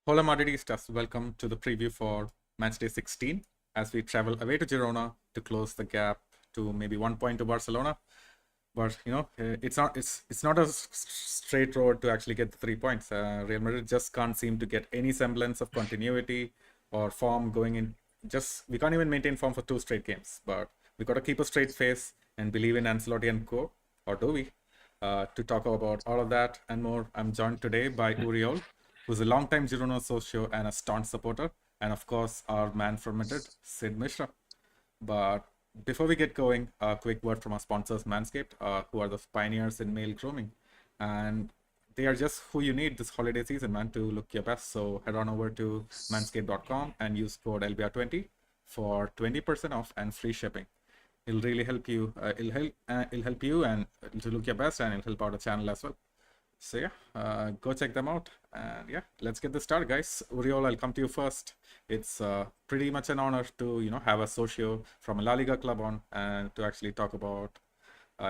Hola Madridistas, welcome to the preview for match day 16 as we travel away to Girona to close the gap to maybe 1 point to Barcelona. But it's not a straight road to actually get the 3 points. Real Madrid just can't seem to get any semblance of continuity or form going in. Just we can't even maintain form for two straight games. But we got to keep a straight face and believe in Ancelotti and co. Or do we? To talk about all of that and more, I'm joined today by Oriol, who's a longtime Girona socio and a staunch supporter, and of course our man from Madrid, Sid Mishra. But before we get going, a quick word from our sponsors, Manscaped, who are the pioneers in male grooming. And they are just who you need this holiday season, man, to look your best. So head on over to manscaped.com and use code LBR20 for 20% off and free shipping. It'll really help you. It'll help you and to look your best, and it'll help out the channel as well. So yeah, go check them out. And yeah, let's get this started, guys. Uriol, I'll come to you first. It's pretty much an honor to have a socio from a La Liga club on and to actually talk about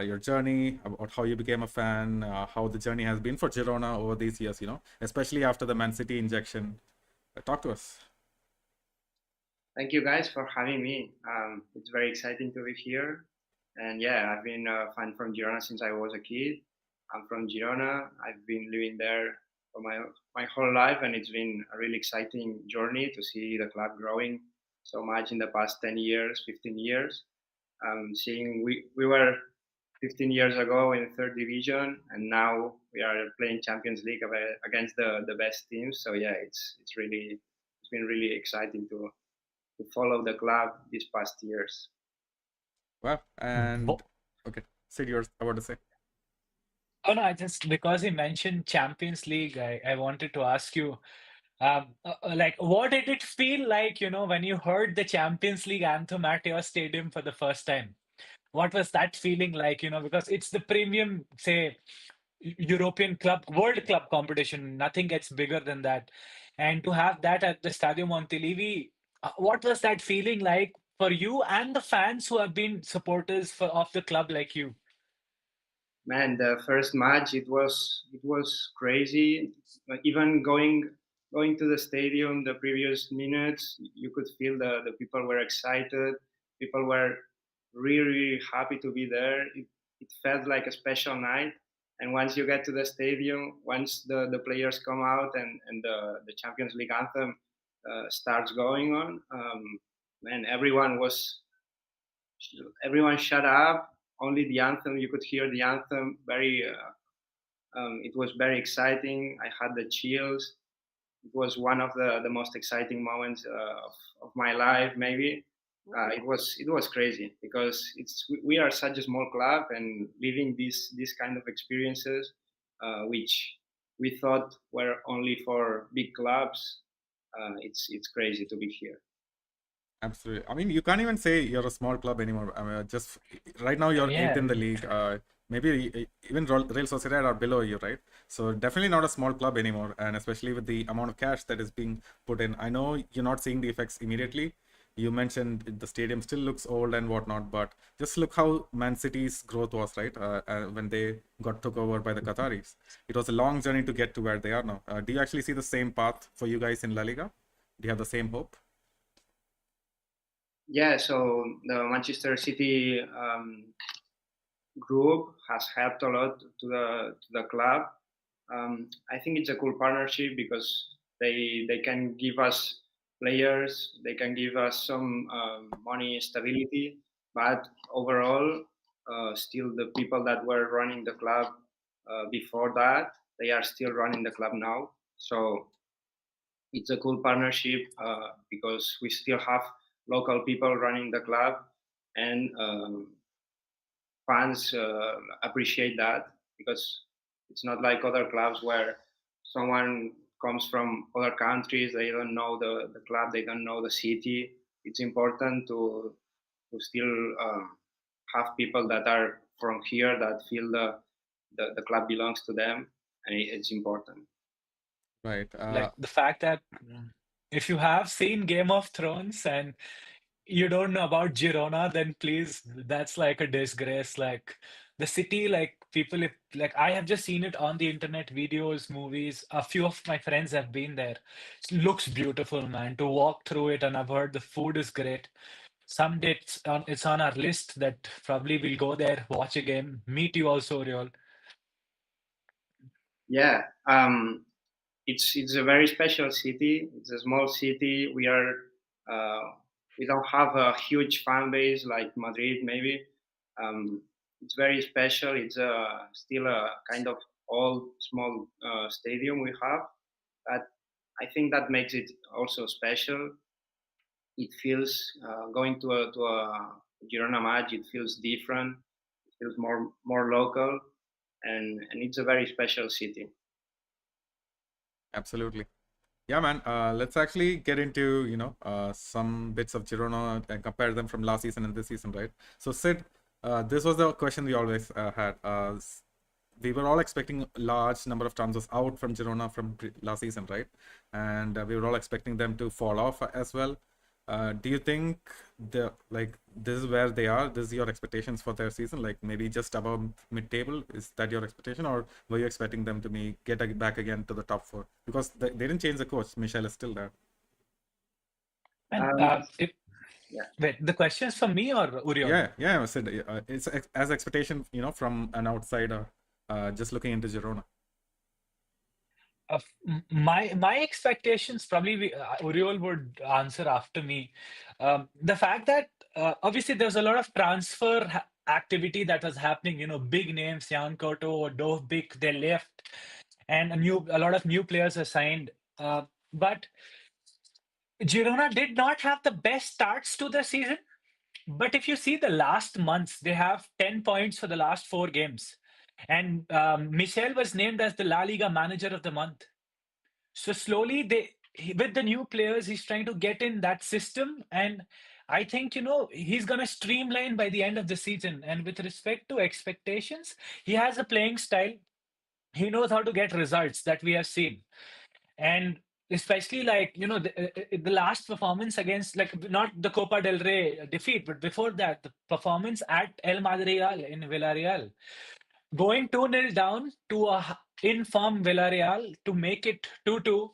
your journey, about how you became a fan, how the journey has been for Girona over these years. Especially after the Man City injection. Talk to us. Thank you guys for having me. It's very exciting to be here. And yeah, I've been a fan from Girona since I was a kid. I'm from Girona. I've been living there for my whole life, and it's been a really exciting journey to see the club growing so much in the past 10 years, 15 years. Seeing we were 15 years ago in third division, and now we are playing Champions League against the best teams. So yeah, it's been really exciting to follow the club these past years. Well, and Wo- okay, Sid, yours about to say. Oh no, I just because you mentioned Champions League, I wanted to ask you, like, what did it feel like, when you heard the Champions League anthem at your stadium for the first time? What was that feeling like, because it's the premium, say, European club, world club competition. Nothing gets bigger than that. And to have that at the Stadio Montilivi, what was that feeling like for you and the fans who have been supporters of the club like you? Man, the first match it was crazy. Like, even going to the stadium, the previous minutes, you could feel the people were excited. People were really happy to be there. It felt like a special night. And once you get to the stadium, once the players come out and the Champions League anthem starts going on, man, everyone shut up. Only the anthem, you could hear the anthem. It was very exciting. I had the chills. It was one of the most exciting moments of my life, maybe. It was crazy because we are such a small club, and living these kind of experiences, which we thought were only for big clubs. It's crazy to be here. Absolutely. I mean, you can't even say you're a small club anymore. I mean, just right now you're eighth Yeah. in the league. Maybe even Real Sociedad are below you, right? So definitely not a small club anymore. And especially with the amount of cash that is being put in, I know you're not seeing the effects immediately. You mentioned the stadium still looks old and whatnot, but just look how Man City's growth was, right? When they got took over by the Qataris, it was a long journey to get to where they are now. Do you actually see the same path for you guys in La Liga? Do you have the same hope? Yeah, so the Manchester City group has helped a lot to the club. I think it's a cool partnership because they can give us players, they can give us some money stability, but overall, still the people that were running the club before that, they are still running the club now. So it's a cool partnership because we still have local people running the club, and fans appreciate that because it's not like other clubs where someone comes from other countries, they don't know the club, they don't know the city. It's important to still have people that are from here that feel the club belongs to them, and it's important. Right. Like the fact that if you have seen Game of Thrones and you don't know about Girona, then please, that's like a disgrace. Like the city, like people, if like I have just seen it on the internet, videos, movies. A few of my friends have been there. It looks beautiful, man. To walk through it, and I've heard the food is great. Someday it's on our list that probably we'll go there, watch a game, meet you also, Oriol. Yeah, it's a very special city. It's a small city. Uh, we don't have a huge fan base like Madrid, maybe. Um, it's very special. It's still a kind of old, small stadium we have. But I think that makes it also special. It feels going to a Girona match. It feels different. It feels more local, and it's a very special city. Absolutely. Yeah, man. Let's actually get into some bits of Girona and compare them from last season and this season, right? So, Sid, this was the question we always had. We were all expecting a large number of transfers out from Girona from last season, right? And we were all expecting them to fall off as well. Do you think this is where they are? This is your expectations for their season, like maybe just above mid-table? Is that your expectation, or were you expecting them to back again to the top four? Because they didn't change the coach. Michel is still there. And Um, if, yeah. wait, the question is for me or Uriol? Yeah. I said it's as expectation, from an outsider, just looking into Girona. My expectations probably Uriol would answer after me. The fact that obviously there's a lot of transfer activity that was happening. Big names, Jan Koto, Dovbik, they left, and a lot of new players are signed. But Girona did not have the best starts to the season. But if you see the last months, they have 10 points for the last 4 games. And Michel was named as the La Liga manager of the month. So slowly, with the new players, he's trying to get in that system. And I think, he's going to streamline by the end of the season. And with respect to expectations, he has a playing style. He knows how to get results that we have seen. And especially like the last performance against, like, not the Copa del Rey defeat, but before that, the performance at El Madrigal in Villarreal, going 2-0 down to a in-form Villarreal to make it 2-2,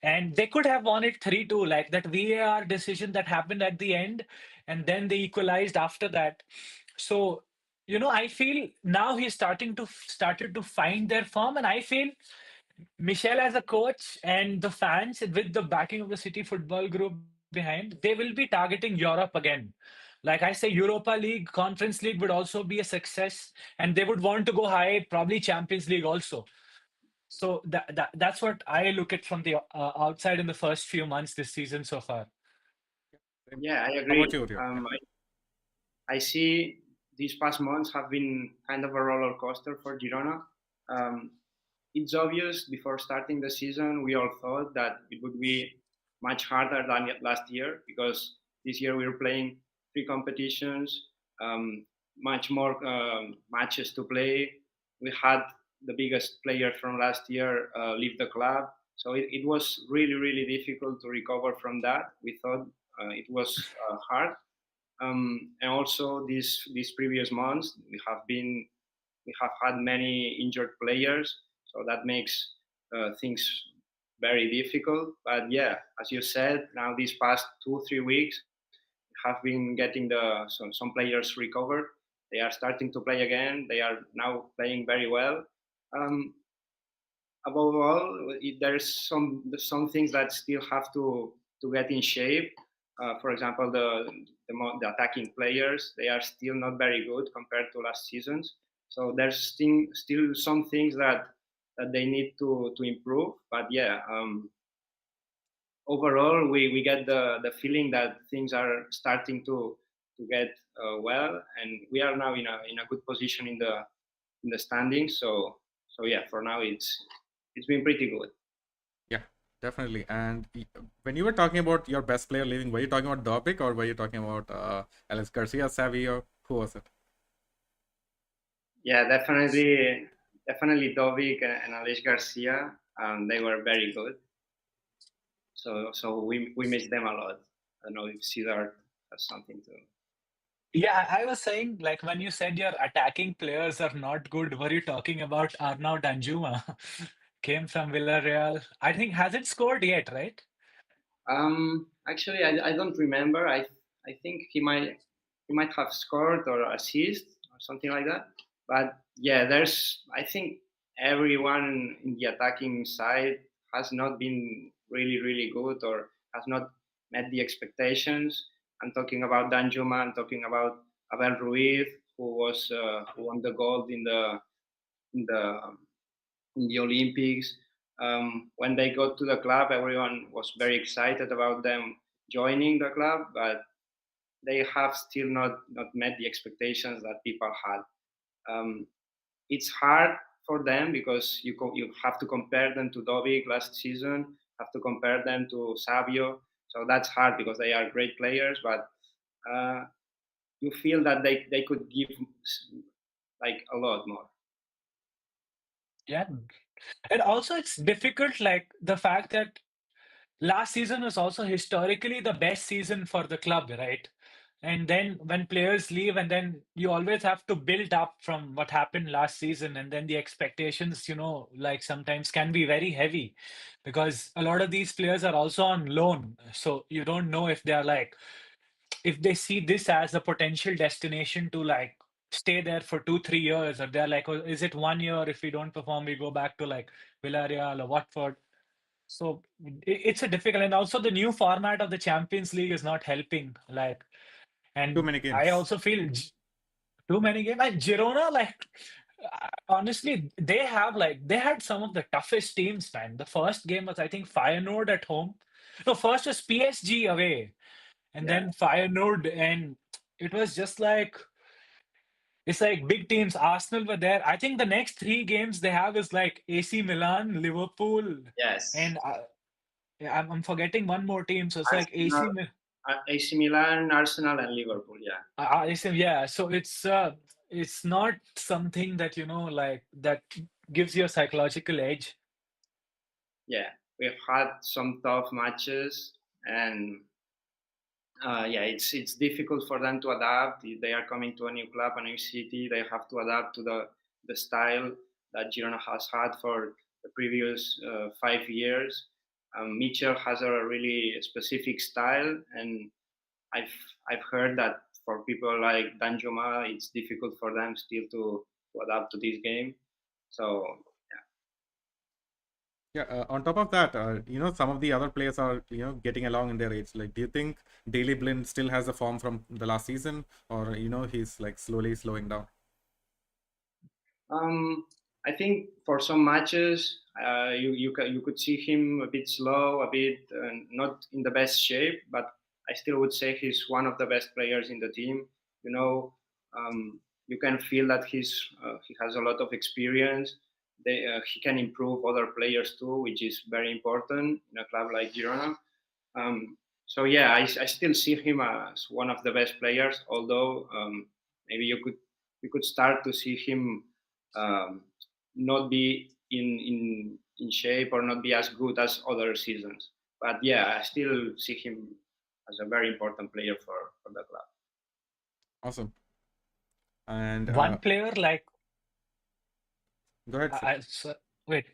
and they could have won it 3-2, like that VAR decision that happened at the end, and then they equalized after that. So I feel now he's started to find their form, and I feel Michel as a coach and the fans with the backing of the City Football Group behind, they will be targeting Europe again. Like I say, Europa League, Conference League would also be a success, and they would want to go high, probably Champions League also. So that's what I look at from the outside in the first few months this season so far. Yeah, I How about agree. you, Rio? Yeah. I see these past months have been kind of a roller coaster for Girona. Um, it's obvious before starting the season, we all thought that it would be much harder than last year because this year we were playing 3 competitions, much more matches to play. We had the biggest player from last year leave the club. So it was really, really difficult to recover from that. We thought it was hard. And also these previous months we have had many injured players, so that makes things very difficult. But yeah, as you said, now these past 2 3 weeks have been getting some players recovered. They are starting to play again. They are now playing very well. Um, Above all, there's some things that still have to get in shape. For example, the attacking players, they are still not very good compared to last seasons. So there's still some things that they need to improve. But yeah, overall, we get the feeling that things are starting to get well, and we are now in a good position in the standings. So yeah, for now it's been pretty good. Yeah, definitely. And when you were talking about your best player leaving, were you talking about Dobic or were you talking about Alex Garcia, Savio? Who was it? Yeah, definitely Dovic and Aleix Garcia. They were very good. So we miss them a lot. I don't know if Cedar has something to. Yeah, I was saying, like, when you said your attacking players are not good, were you talking about Arnaud Danjuma? Came from Villarreal. I think hasn't scored yet, right? Actually, I don't remember. I think he might have scored or assist or something like that. But yeah, there's I think everyone in the attacking side has not been really good or has not met the expectations. I'm talking about Danjuma. I'm talking about Abel Ruiz, who won the gold in the in the Olympics. When they got to the club, everyone was very excited about them joining the club, but they have still not met the expectations that people had. Um, it's hard for them because you have to compare them to Dovic last season, have to compare them to Savio. So that's hard because they are great players, but uh, you feel that they could give like a lot more. Yeah. And also, it's difficult, like the fact that last season was also historically the best season for the club, right? And then when players leave, and then you always have to build up from what happened last season, and then the expectations, like sometimes can be very heavy because a lot of these players are also on loan. So you don't know if they're like, if they see this as a potential destination to like stay there for 2, 3 years, or they're like, oh, is it 1 year? If we don't perform, we go back to like Villarreal or Watford. So it's a difficult, and also the new format of the Champions League is not helping. Like, Too and many I games. also feel too many games. And Girona, like, honestly, they had some of the toughest teams, man. The first game was, I think, Feyenoord at home. No, first was PSG away, and Yeah. then Feyenoord, and it was just like it's like big teams. Arsenal were there. I think the next three games they have is like AC Milan, Liverpool, Yes. and yeah, I'm forgetting one more team. So it's like Arsenal, AC Milan, Arsenal, and Liverpool. Yeah, AC, yeah. So it's not something that like that gives you a psychological edge. yeah. We've had some tough matches, and yeah, it's difficult for them to adapt. If they are coming to a new club, a new city, they have to adapt to the style that Girona has had for the previous 5 years. Mitchell has a really specific style, and I've I've heard that for people like Danjuma, it's difficult for them still to adapt to this game. So Yeah, on top of that, some of the other players are, getting along in their age. Like, do you think Daley Blind still has the form from the last season, or, he's like slowly slowing down? I think for some matches, you could see him a bit slow, a bit not in the best shape, but I still would say he's one of the best players in the team. You know, you can feel that he has a lot of experience. He can improve other players too, which is very important in a club like Girona. So yeah, I still see him as one of the best players. Although maybe you could start to see him um, not be in shape or not be as good as other seasons. But yeah, I still see him as a very important player for the club. Awesome. And One player like go ahead, sir. wait,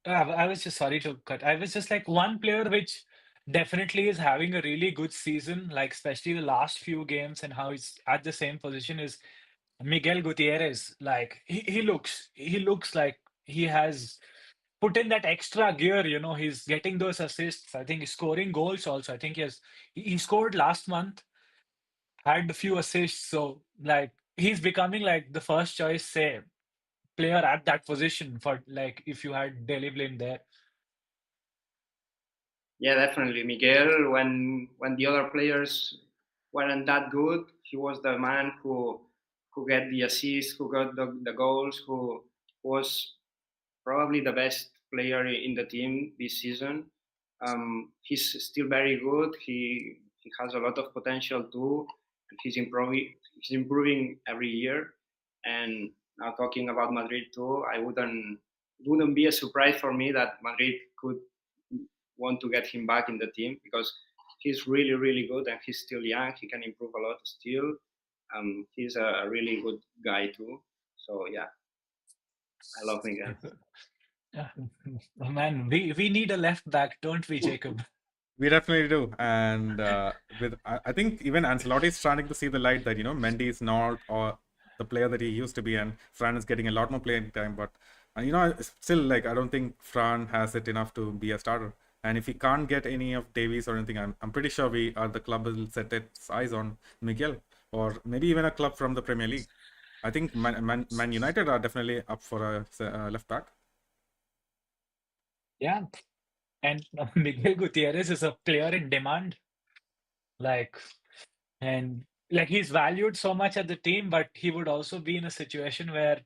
I was just sorry to cut. I was just like one player which definitely is having a really good season, like especially the last few games and how he's at the same position is Miguel Gutierrez. Like he looks like he has put in that extra gear. He's getting those assists. I think he's scoring goals also. I think he scored last month, had a few assists. So like he's becoming like the first choice, say, player at that position for like if you had Daley Blind there. Yeah, definitely. Miguel, when the other players weren't that good, he was the man who got the assists, who got the goals, who was probably the best player in the team this season. He's still very good. He has a lot of potential too, and he's improving. He's improving every year. And now talking about Madrid too, it wouldn't be a surprise for me that Madrid could want to get him back in the team because he's really good and he's still young. He can improve a lot still. He's a really good guy too. So yeah, I love Miguel. Man, we need a left back, don't we, Jacob? We definitely do, and I think even Ancelotti is starting to see the light that Mendy is not or the player that he used to be, and Fran is getting a lot more playing time. But still, like, I don't think Fran has it enough to be a starter. And if he can't get any of Davies or anything, I'm pretty sure the club will set its eyes on Miguel, or maybe even a club from the Premier League. I think Man United are definitely up for a left back. Yeah, and Miguel Gutierrez is a player in demand, like, and like he's valued so much at the team, but he would also be in a situation where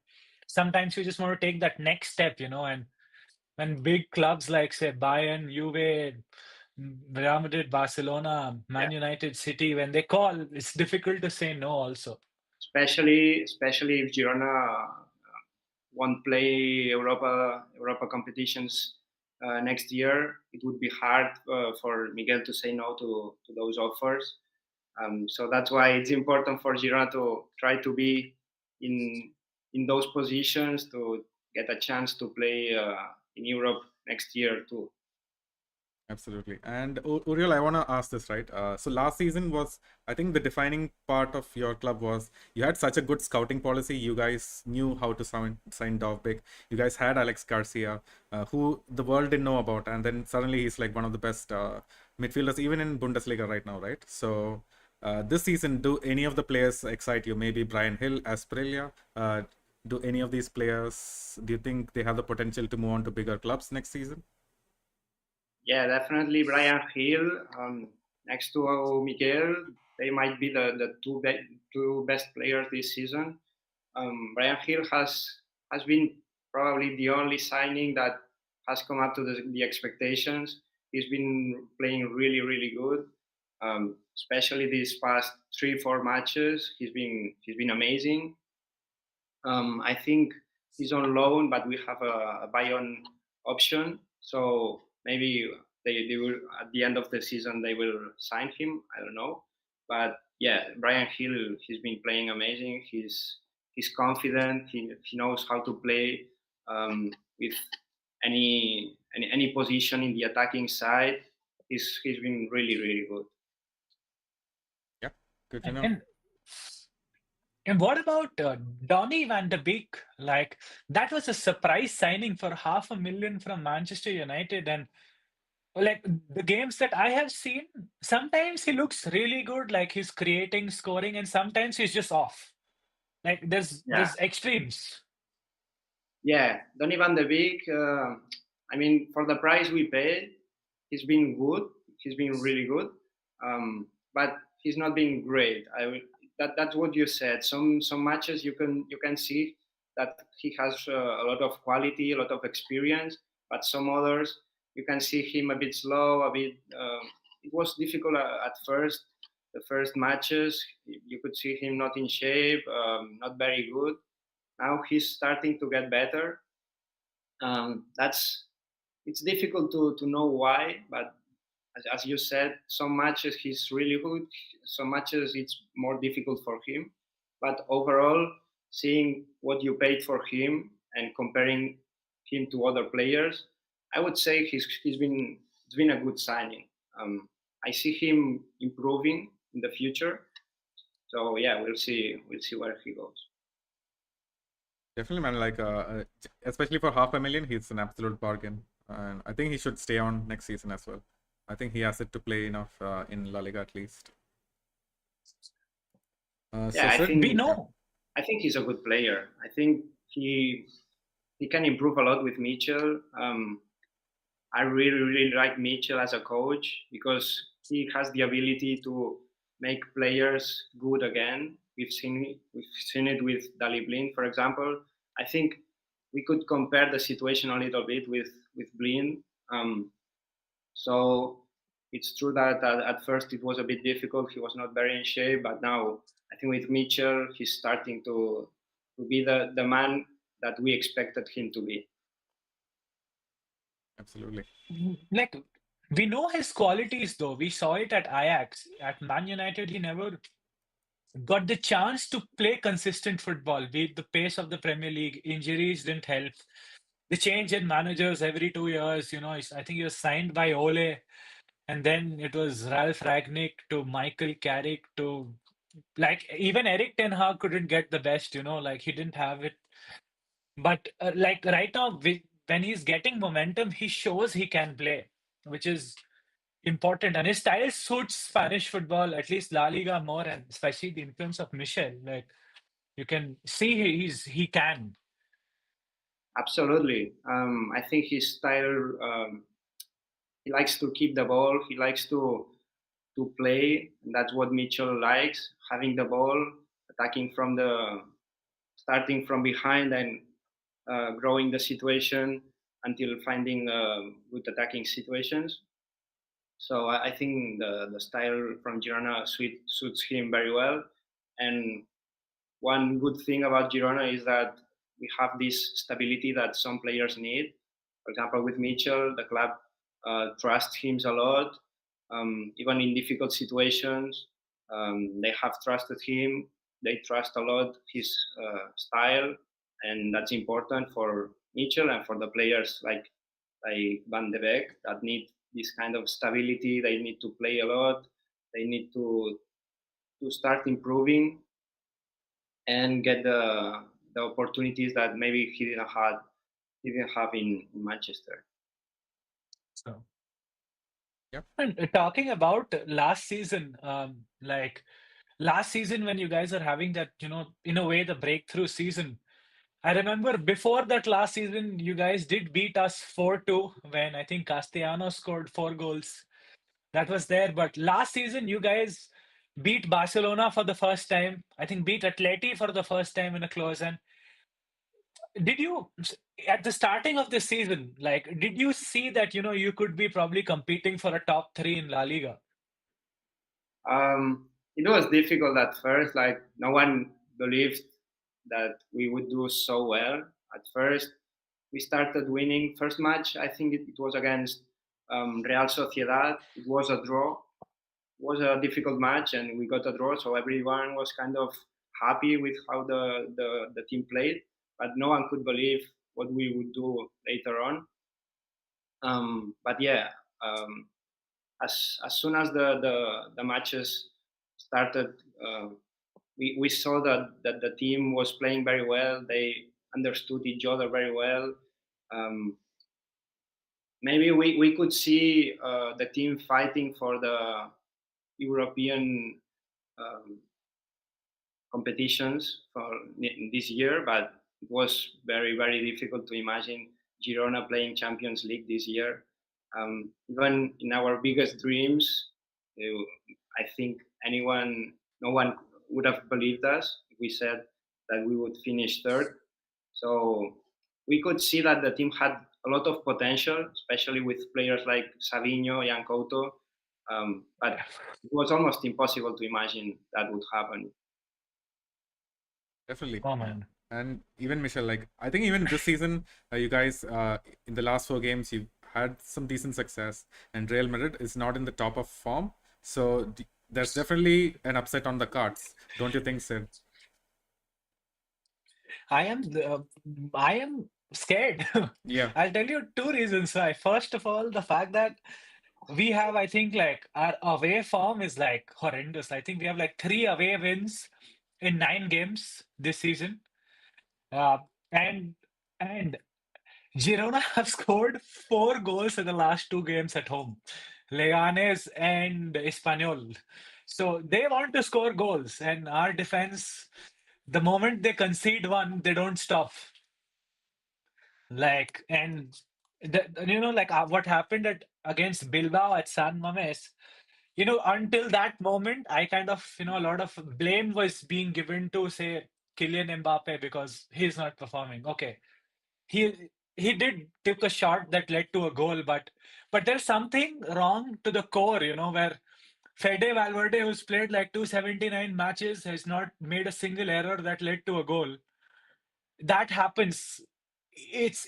sometimes you just want to take that next step, and when big clubs like say Bayern, Juve, Real Madrid, Barcelona, Yeah, Man United, City, when they call, it's difficult to say no also. especially if Girona won't play Europa competitions next year, it would be hard for Miguel to say no to those offers. So that's why it's important for Girona to try to be in those positions to get a chance to play in Europe next year too. Absolutely. And Uriel, I want to ask this, right? So last season was, I think the defining part of your club was you had such a good scouting policy. You guys knew how to sign Dovbik. You guys had Alex Garcia, who the world didn't know about. And then suddenly he's like one of the best midfielders, even in Bundesliga right now, right? So this season, do any of the players excite you? Maybe Brian Hill, Asprilla. Do any of these players, do you think they have the potential to move on to bigger clubs next season? Yeah, definitely Brian Hill next to Miguel. They might be the two best players this season. Brian Hill has been probably the only signing that has come up to the expectations. He's been playing really good, especially these past 3-4 matches. He's been amazing. I think he's on loan, but we have a buy-on option. So maybe they will at the end of the season they will sign him. I don't know, but yeah, Brian Hill, he's been playing amazing. He's confident. He knows how to play with any position in the attacking side. He's been really good. Yeah, good to And know. and, and what about Donny van de Beek? Like that was a surprise signing for 500,000 from Manchester United, and like the games that I have seen, sometimes he looks really good, like he's creating, scoring, and sometimes he's just off. Like Yeah, there's extremes. yeah. Donny van de Beek. I mean, for the price we paid, he's been good. He's been really good, but he's not been great. That's what you said. Some matches you can see that he has a lot of quality, a lot of experience, but some others you can see him a bit slow, a bit. It was difficult at first. The first matches you could see him not in shape, not very good. Now he's starting to get better. That's it's difficult to know why, but as you said, some matches he's really good, some matches it's more difficult for him. But overall, seeing what you paid for him and comparing him to other players, I would say it's been a good signing. I see him improving in the future. So yeah, we'll see where he goes. Definitely, man. Like, especially for 500,000, he's an absolute bargain, and I think he should stay on next season as well. I think he has it to play enough in La Liga at least. Yeah, So Sid, We yeah, know. I think he's a good player. I think he can improve a lot with Mitchell. I really like Mitchell as a coach because he has the ability to make players good again. We've seen it with Dali Blind, for example. I think we could compare the situation a little bit with Blind. So it's true that at first it was a bit difficult. He was not very in shape, but now I think with Mitchell, he's starting to be the man that we expected him to be. absolutely. Like we know his qualities though. We saw it at Ajax. At Man United, he never got the chance to play consistent football, be it the pace of the Premier League. Injuries didn't help. The change in managers every 2 years, I think he was signed by Ole, and then it was Ralph Ragnick to Michael Carrick to like even Eric Ten Hag couldn't get the best, like he didn't have it. But like right now, when he's getting momentum, he shows he can play, which is important. And his style suits Spanish football, at least La Liga more, and especially the influence of Michel. Like you can see he can. Absolutely. I think his style. He likes to keep the ball. He likes to play. And that's what Mitchell likes: having the ball, attacking from the starting from behind and growing the situation until finding good attacking situations. So I think the style from Girona suits him very well. And one good thing about Girona is that we have this stability that some players need. For example, with Mitchell, the club trusts him a lot, even in difficult situations. They have trusted him. They trust a lot his style, and that's important for Mitchell and for the players like Van de Beek that need this kind of stability. They need to play a lot. They need to start improving and get the opportunities that maybe he didn't have in Manchester. So, Yeah. and talking about last season, like last season when you guys are having that, in a way, the breakthrough season. I remember before that last season, you guys did beat us 4-2 when I think Castellanos scored 4 goals. That was there. But last season, you guys beat Barcelona for the first time. I think beat Atleti for the first time in a close. And did you, at the starting of the season, like, did you see that, you could be probably competing for a top three in La Liga? It was difficult at first. Like no one believed that we would do so well. At first, we started winning. First match, I think it was against Real Sociedad. It was a draw. It was a difficult match, and we got a draw. So everyone was kind of happy with how the team played, but no one could believe what we would do later on. But yeah, um, as soon as the matches started, we saw that the team was playing very well. They understood each other very well. Um, Maybe we could see the team fighting for the European um, competitions for this year, but it was very difficult to imagine Girona playing Champions League this year. Even in our biggest dreams, I think no one would have believed us if we said that we would finish third. So we could see that the team had a lot of potential, especially with players like Savinho, Couto. But it was almost impossible to imagine that would happen. Definitely. Oh, man. And even Michelle, like I think even this season, you guys in the last 4 games you had some decent success, and Real Madrid is not in the top of form, so there's definitely an upset on the cards, don't you think, Sid? I am scared. Yeah, I'll tell you two reasons why. First of all, the fact that we have, I think, like our away form is like horrendous. I think we have like 3 away wins in 9 games this season. Uh, and and Girona have scored 4 goals in the last 2 games at home, Leganes and Espanyol. So they want to score goals, and our defense, the moment they concede one, they don't stop. Like, and like what happened against Bilbao at San Mames, until that moment, I kind of, a lot of blame was being given to, say, Kylian Mbappe because he's not performing. Okay, he did took a shot that led to a goal, but there's something wrong to the core, where Fede Valverde, who's played like 279 matches, has not made a single error that led to a goal. That happens. It's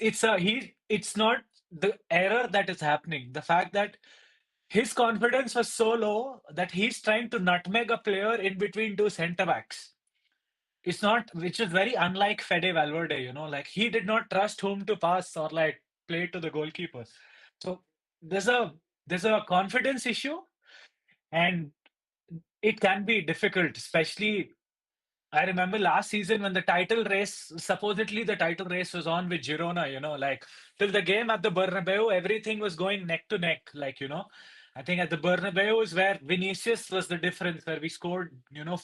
not the error that is happening. The fact that his confidence was so low that he's trying to nutmeg a player in between two centre backs. It's not, which is very unlike Fede Valverde, like he did not trust whom to pass or like play to the goalkeeper. So there's a there's a confidence issue, and it can be difficult, especially I remember last season when the title race, supposedly the title race was on with Girona, like till the game at the Bernabeu, everything was going neck to neck. Like, I think at the Bernabeu is where Vinicius was the difference, where we scored,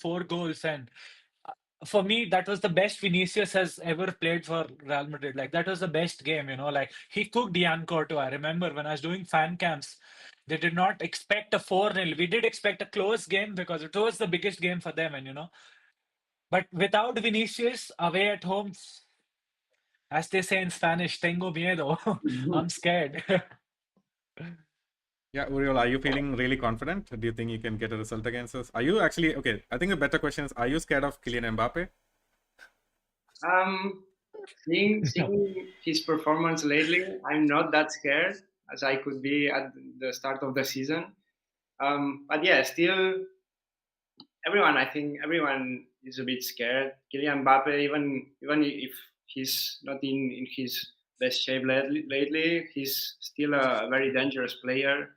4 goals. And for me, that was the best Vinicius has ever played for Real Madrid. Like, that was the best game, like he cooked Yanko too. I remember when I was doing fan camps, they did not expect a 4-0. We did expect a close game because it was the biggest game for them. And, but without Vinicius away at home, as they say in Spanish, tengo miedo. I'm scared. Yeah, Uriel, are you feeling really confident? Do you think you can get a result against us? Are you actually okay? I think the better question is: are you scared of Kylian Mbappe? Seeing his performance lately, I'm not that scared as I could be at the start of the season. But yeah, still, I think everyone is a bit scared. Kylian Mbappe, even if he's not in his best shape lately, he's still a very dangerous player.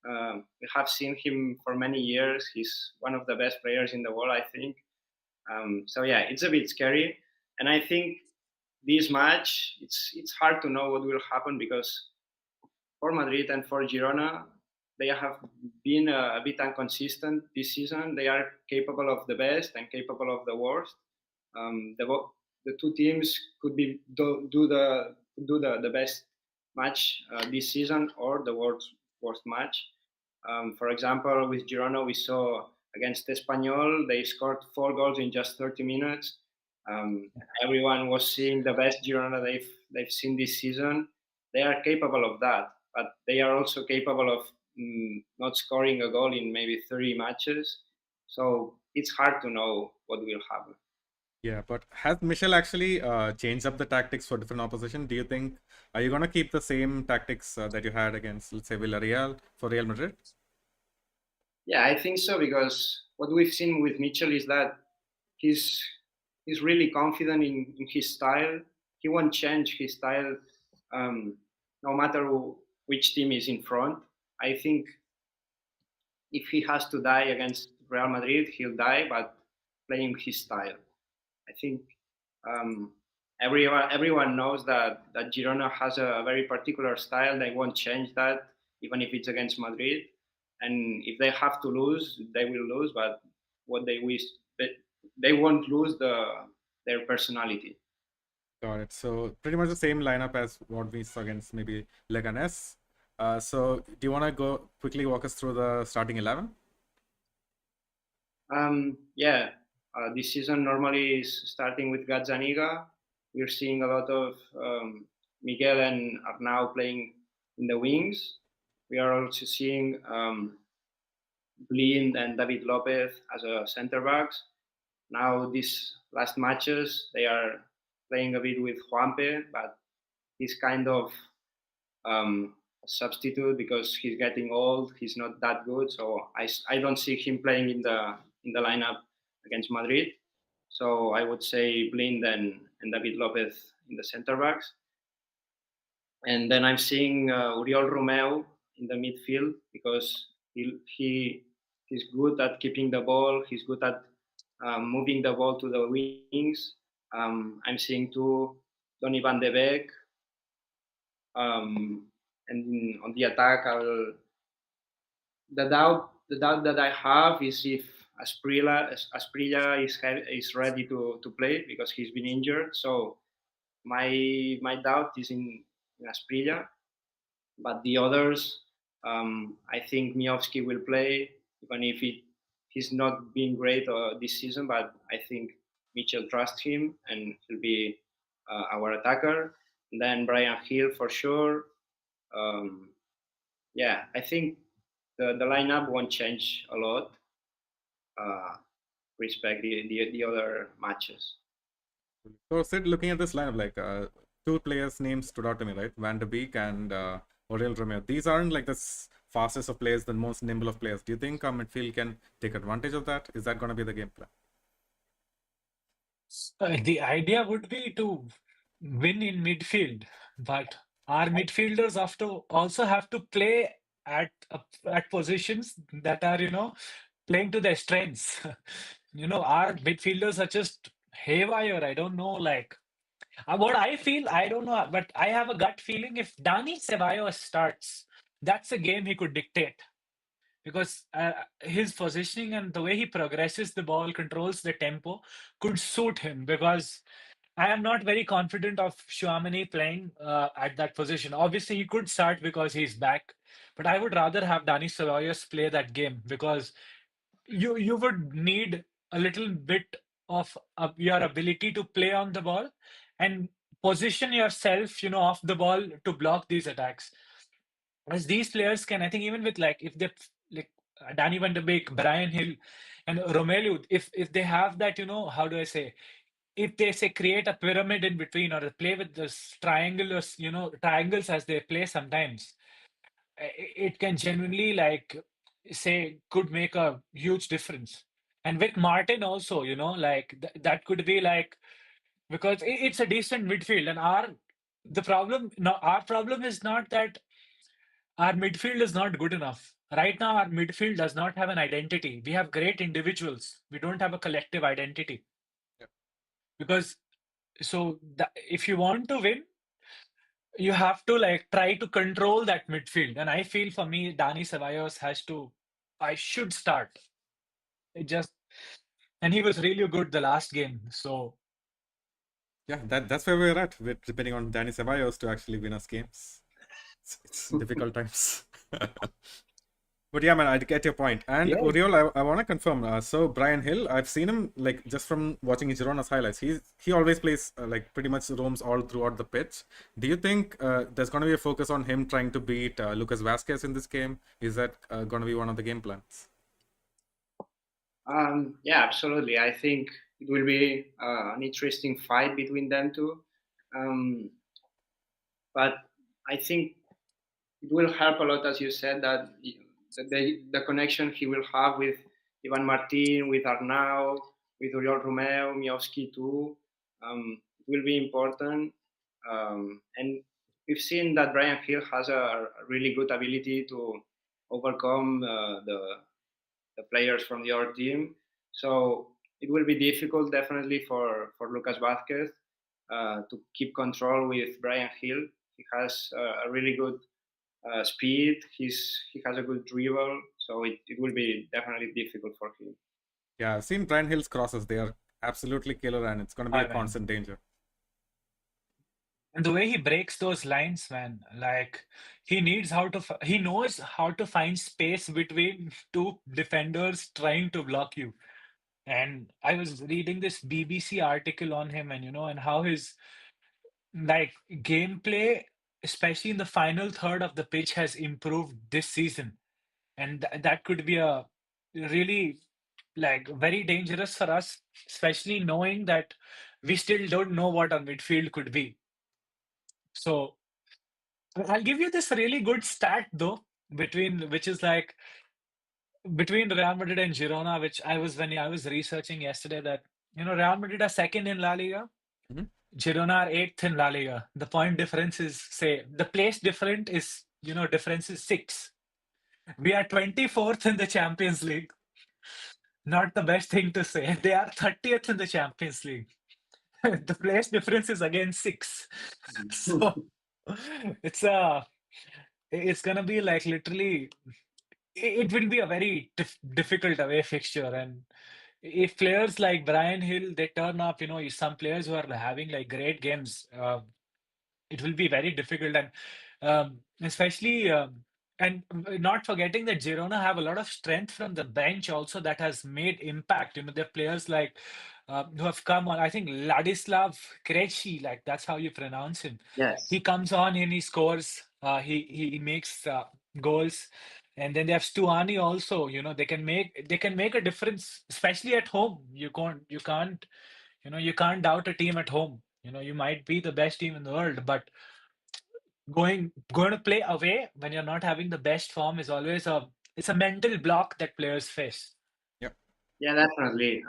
We have seen him for many years. He's one of the best players in the world, I think. So yeah, it's a bit scary, and I think this match it's hard to know what will happen because for Madrid and for Girona, they have been a bit inconsistent this season. They are capable of the best and capable of the worst. The two teams could be do the best match this season or the worst match. For example, with Girona, we saw against Espanyol, they scored 4 goals in just 30 minutes. Um, Everyone was seeing the best Girona they've seen this season. They are capable of that, but they are also capable of not scoring a goal in maybe 30 matches. So it's hard to know what will happen. Yeah, but has Michel actually changed up the tactics for different opposition? Do you think are you gonna keep the same tactics that you had against, let's say, Villarreal for Real Madrid? Yeah, I think so because what we've seen with Mitchell is that he's he's really confident in his style. He won't change his style um, no matter which team is in front. I think if he has to die against Real Madrid, he'll die, but playing his style. I think um, everyone knows that Girona has a very particular style. They won't change that, even if it's against Madrid. And if they have to lose, they will lose. But what they wish, they won't lose their personality. Got it. So pretty much the same lineup as what we saw against maybe Leganes. So do you want to go quickly walk us through the starting 11? Yeah, this season normally is starting with Gazzaniga. We're seeing a lot of Miguel and Arnau playing in the wings. We are also seeing Blind and David Lopez as a center backs. Now these last matches they are playing a bit with Juanpe, but he's kind of a substitute because he's getting old. He's not that good, so I don't see him playing in the lineup against Madrid. So I would say Blind and David Lopez in the center backs. And then I'm seeing Oriol Romeu in the midfield because he's good at keeping the ball. He's good at moving the ball to the wings. I'm seeing too Donny van de Beek. And on the attack, the doubt that I have is if Asprilla is ready to play because he's been injured. So my doubt is in Asprilla, but the others, I think Miowski will play, even if he's not been great this season. But I think Mitchell trusts him, and he'll be our attacker. And then Brian Hill for sure. Um, yeah, I think the lineup won't change a lot. Uh, respect the other matches. So Sid, looking at this lineup, like two players' names stood out to me, right? Van de Beek and Oriol Romeo. These aren't like the fastest of players, the most nimble of players. Do you think our midfield can take advantage of that? Is that going to be the game plan? The idea would be to win in midfield, but our midfielders also have to play at positions that are, playing to their strengths. Our midfielders are just haywire. I don't know, like what I feel. I don't know, but I have a gut feeling if Dani Ceballos starts, that's a game he could dictate because his positioning and the way he progresses the ball, controls the tempo, could suit him. Because I am not very confident of Chouameni playing at that position. Obviously, he could start because he's back, but I would rather have Dani Ceballos play that game because you would need a little bit of your ability to play on the ball and position yourself, off the ball to block these attacks. As these players can, I think, even with like if they like Danny Van de Beek, Brian Hill, and Romelu, if they have that, how do I say? If they say create a pyramid in between or they play with this triangles, triangles as they play sometimes, it can genuinely like say could make a huge difference. And with Martin also, like that could be like because it's a decent midfield and our problem is not that our midfield is not good enough. Right now, our midfield does not have an identity. We have great individuals. We don't have a collective identity. Yeah. Because if you want to win, you have to like try to control that midfield. And I feel for me, Dani Ceballos I should start. And he was really good the last game. So Yeah, that's where we're at. We're depending on Dani Ceballos to actually win us games. It's difficult times. But yeah, man, I get your point. And Yeah. Oriol, I want to confirm. So Brian Hill, I've seen him like just from watching Girona's highlights. He always plays like pretty much roams all throughout the pitch. Do you think there's going to be a focus on him trying to beat Lucas Vasquez in this game? Is that going to be one of the game plans? Yeah, absolutely. I think it will be an interesting fight between them two. Um, but I think it will help a lot, as you said, that the connection he will have with Ivan Martin, with Arnau, with Oriol Romeo, Miowski too. It will be important. And we've seen that Brian Hill has a really good ability to overcome the players from the other team. So it will be difficult, definitely, for Lucas Vasquez to keep control with Brian Hill. He has a really good speed. He has a good dribble, so it will be definitely difficult for him. Yeah, I've seen Brian Hill's crosses. They are absolutely killer, and it's going to be a man. constant danger. And the way he breaks those lines, man, like he knows how to find space between two defenders trying to block you. And I was reading this BBC article on him and and how his like gameplay, especially in the final third of the pitch, has improved this season. And that could be a really like very dangerous for us, especially knowing that we still don't know what our midfield could be. So I'll give you this really good stat though, which is like between Real Madrid and Girona, which when I was researching yesterday that Real Madrid are second in La Liga, Mhm. Girona are eighth in La Liga. The point difference is say the place different is difference is 6. We are 24th in the Champions League. Not the best thing to say. They are 30th in the Champions League. The place difference is again 6. So it's a it's gonna be like literally it will be a very difficult away fixture. And if players like Brian Hill they turn up, some players who are having like great games, it will be very difficult. And especially and not forgetting that Girona have a lot of strength from the bench also that has made impact. There are players like who have come on. I think Ladislav Krejci, like that's how you pronounce him. Yes. He comes on and he scores. He makes goals. And then they have Stuani also. They can make a difference, especially at home. You can't doubt a team at home. You might be the best team in the world, but going to play away when you're not having the best form is always a mental block that players face. Yep. Yeah, definitely.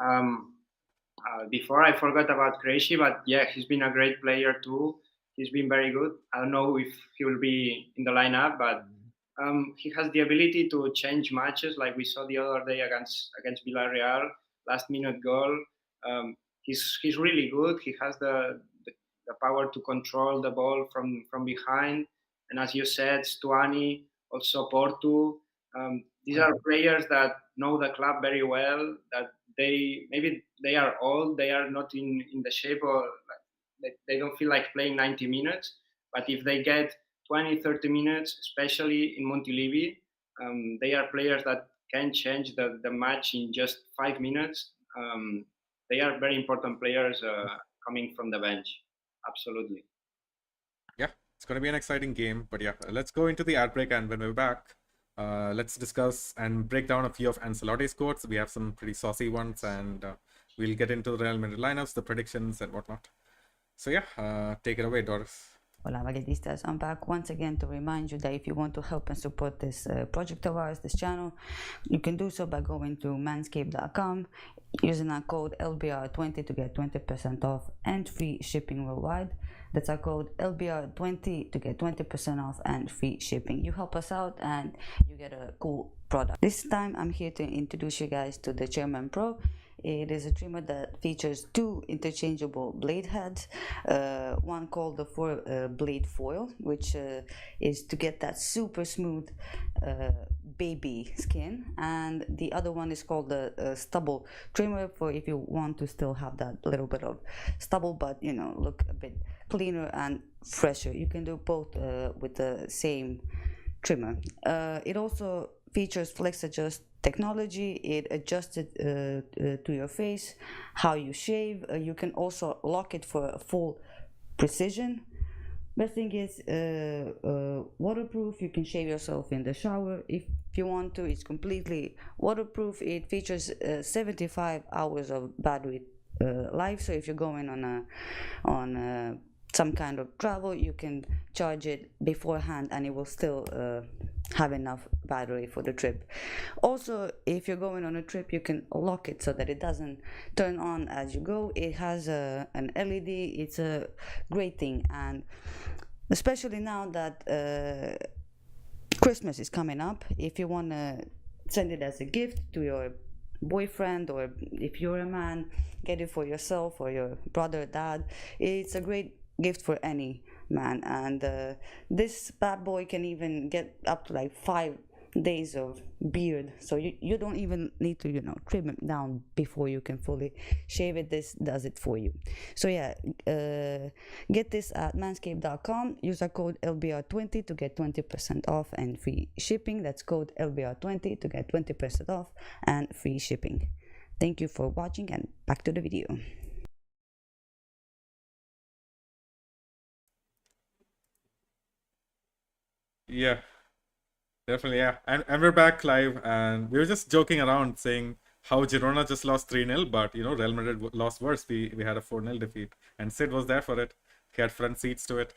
Before I forgot about Krejci, but yeah, he's been a great player too. He's been very good. I don't know if he will be in the lineup, but he has the ability to change matches, like we saw the other day against Villarreal, last minute goal. He's really good. He has the power to control the ball from behind, and as you said, Stuani, also Porto. These are players that know the club very well. That maybe they are old. They are not in the shape, or they don't feel like playing 90 minutes. But if they get 20, 30 minutes, especially in Montilivi, they are players that can change the match in just 5 minutes. They are very important players coming from the bench. Absolutely. Yeah, it's going to be an exciting game. But yeah, let's go into the ad break, and when we're back, let's discuss and break down a few of Ancelotti's quotes. We have some pretty saucy ones, and we'll get into the Real Madrid lineups, the predictions, and whatnot. So yeah, take it away, Doris. Hola Madridistas, I'm back once again to remind you that if you want to help and support this project of ours, this channel, you can do so by going to manscaped.com, using our code LBR20 to get 20% off and free shipping worldwide. That's our code LBR20 to get 20% off and free shipping. You help us out and you get a cool product. This time I'm here to introduce you guys to the Chairman Pro. It is a trimmer that features two interchangeable blade heads, one called the 4-blade foil, which is to get that super smooth baby skin, and the other one is called the stubble trimmer, for if you want to still have that little bit of stubble but look a bit cleaner and fresher. You can do both with the same trimmer. It also features flex adjust technology. It adjusts it to your face, how you shave. You can also lock it for full precision. Best thing is waterproof. You can shave yourself in the shower if you want to. It's completely waterproof. It features 75 hours of battery life, so if you're going on some kind of travel, you can charge it beforehand and it will still have enough battery for the trip. Also, if you're going on a trip, you can lock it so that it doesn't turn on as you go. It has an LED. It's a great thing, and especially now that Christmas is coming up, if you want to send it as a gift to your boyfriend, or if you're a man, get it for yourself or your brother, dad. It's a great gift for any man, and this bad boy can even get up to like 5 days of beard, so you don't even need to trim it down before you can fully shave it. This does it for you. So yeah, get this at manscaped.com. Use our code LBR20 to get 20% off and free shipping. That's code LBR20 to get 20% off and free shipping. Thank you for watching, and back to the video. Yeah, definitely. Yeah, and we're back live, and we were just joking around saying how Girona just lost 3-0, but Real Madrid lost worse. We had a 4-0 defeat, and Sid was there for it. He had front seats to it.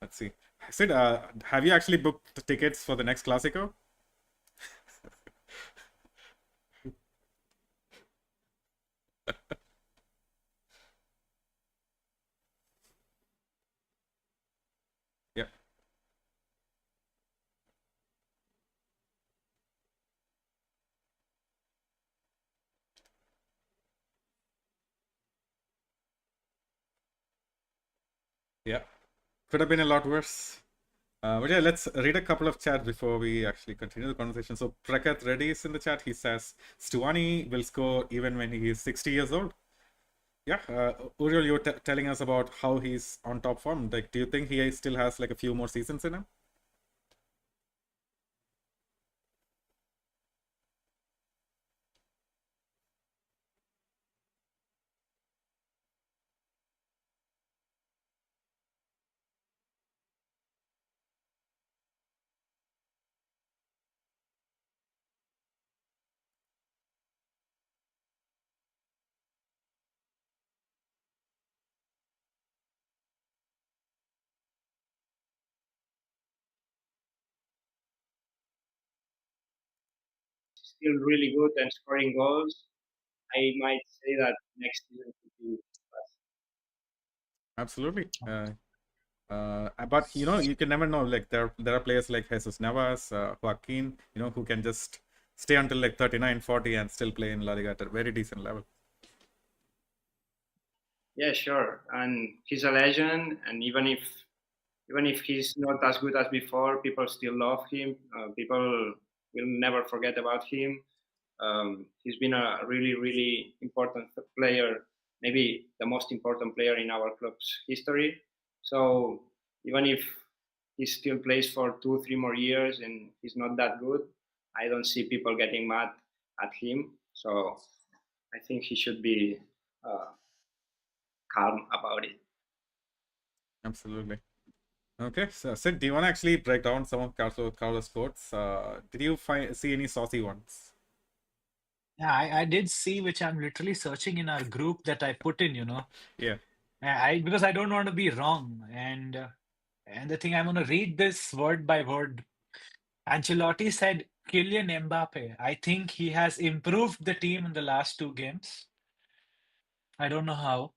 Let's see. Sid, have you actually booked the tickets for the next Clásico? Yeah. Yeah. Could have been a lot worse. But yeah, let's read a couple of chats before we actually continue the conversation. So Prakat Reddy is in the chat. He says Stuani will score even when he is 60 years old. Yeah, Uriel, you were telling us about how he's on top form. Like, do you think he still has like a few more seasons in him? still really good and scoring goals, I might say that next season could be us. Absolutely. But you can never know. Like there are players like Jesus Navas, Joaquin, who can just stay until like 39, 40 and still play in La Liga at a very decent level. Yeah, sure. And he's a legend, and even if he's not as good as before, people still love him. People will never forget about him. He's been a really, really important player, maybe the most important player in our club's history. So even if he still plays for 2, 3 more years and he's not that good, I don't see people getting mad at him. So I think he should be uh, calm about it. Absolutely. Okay, so Sid, do you want to actually break down some of Carlos' quotes? Did you see any saucy ones? Yeah, I did see, which I'm literally searching in our group that I put in, Yeah. because I don't want to be wrong. And the thing, I'm going to read this word by word. Ancelotti said, Kylian Mbappe, I think he has improved the team in the last 2 games. I don't know how.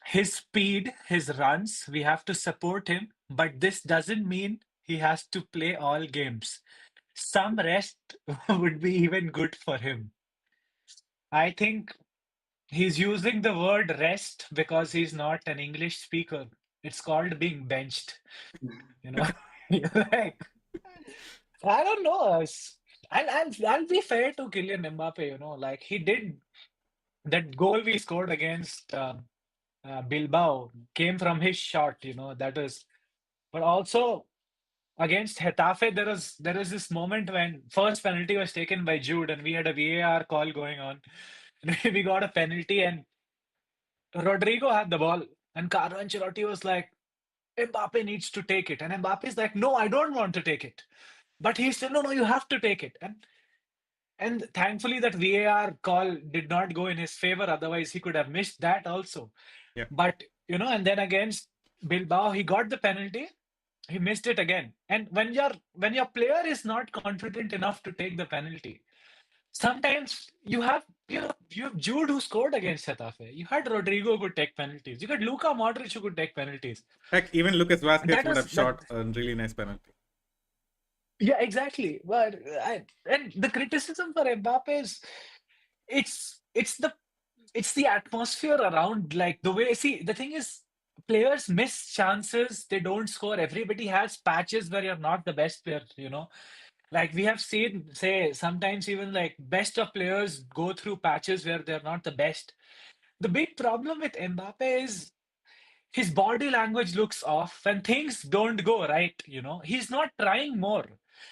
His speed, his runs, we have to support him, but this doesn't mean he has to play all games. Some rest would be even good for him. I think he's using the word rest because he's not an English speaker. It's called being benched. You know, like I don't know. I'll be fair to Kylian Mbappe. Like he did that goal we scored against Bilbao came from his shot. That is. But also against Getafe, there is this moment when first penalty was taken by Jude, and we had a VAR call going on. We got a penalty, and Rodrigo had the ball, and Carlo Ancelotti was like, Mbappe needs to take it. And Mbappe's like, no, I don't want to take it. But he said, no, no, you have to take it. And thankfully that VAR call did not go in his favor. Otherwise, he could have missed that also. Yeah. But, and then against Bilbao, he got the penalty. He missed it again. And when your player is not confident enough to take the penalty, sometimes you have Jude who scored against Getafe. You had Rodrigo who could take penalties. You had Luka Modric who could take penalties. Heck, even Lucas And Vazquez that would was have that. shot a really nice penalty. Yeah, exactly. But and the criticism for Mbappe is it's it's the it's the atmosphere around, like the way. See, the thing is, players miss chances. They don't score. Everybody has patches where you're not the best player. Like we have seen, say, sometimes even like best of players go through patches where they're not the best. The big problem with Mbappe is his body language looks off when things don't go right. He's not trying more.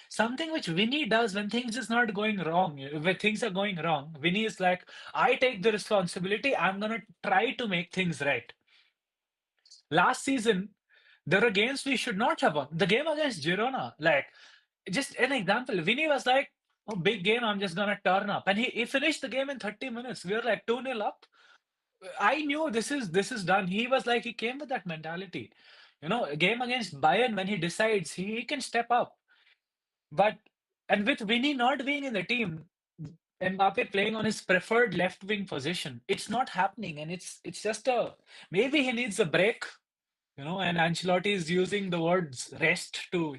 Something which Vinny does when things is not going wrong, when things are going wrong, Vinny is like, I take the responsibility. I'm gonna try to make things right. Last season, there are games we should not have won. The game against Girona, like, just an example. Vinny was like, oh, big game, I'm just gonna turn up. And he finished the game in 30 minutes. We were like 2-0 up. I knew this is done. He was like, he came with that mentality. A game against Bayern, when he decides he can step up. But and with Vinny not being in the team, Mbappe playing on his preferred left wing position, it's not happening. And it's just maybe he needs a break, and Ancelotti is using the words rest to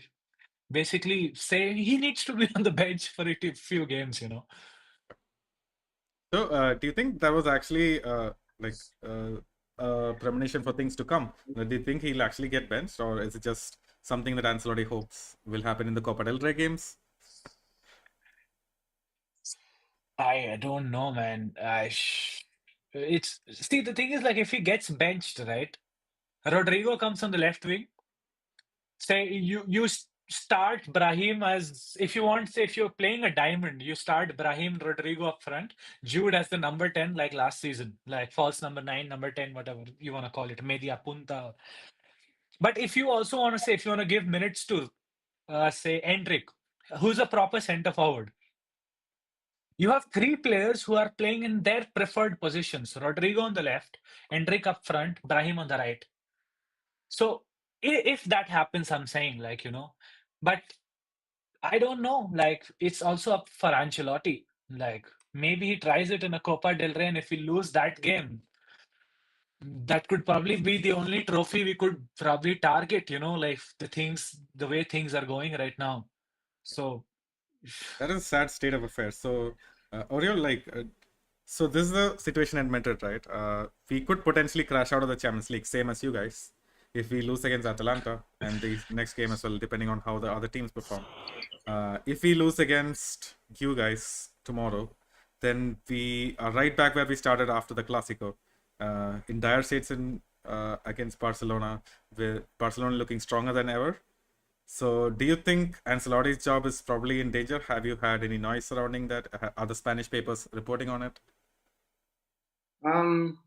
basically say he needs to be on the bench for a few games. So, do you think that was actually like a premonition for things to come? Do you think he'll actually get benched, or is it just something that Ancelotti hopes will happen in the Copa del Rey games? I don't know, man. It's see, the thing is, like, if he gets benched, right? Rodrigo comes on the left wing. Say you start Brahim as, if you want. Say if you're playing a diamond, you start Brahim, Rodrigo up front, Jude as the number 10, like last season, like false number 9, number 10, whatever you want to call it, media punta. But if you also want to say, if you want to give minutes to say Endrick, who's a proper center forward, you have 3 players who are playing in their preferred positions: Rodrigo on the left, Endrick up front, Brahim on the right. So if that happens, I'm saying, like, but I don't know. Like it's also up for Ancelotti. Like maybe he tries it in a Copa del Rey, and if we lose that game, that could probably be the only trophy we could probably target. Like the way things are going right now. So That is a sad state of affairs. So, Oriol, so this is the situation at Madrid, right? We could potentially crash out of the Champions League, same as you guys, if we lose against Atalanta and the next game as well, depending on how the other teams perform. If we lose against you guys tomorrow, then we are right back where we started after the Clásico, in dire states in against Barcelona, with Barcelona looking stronger than ever. So, do you think Ancelotti's job is probably in danger? Have you had any noise surrounding that? Are the Spanish papers reporting on it? Um,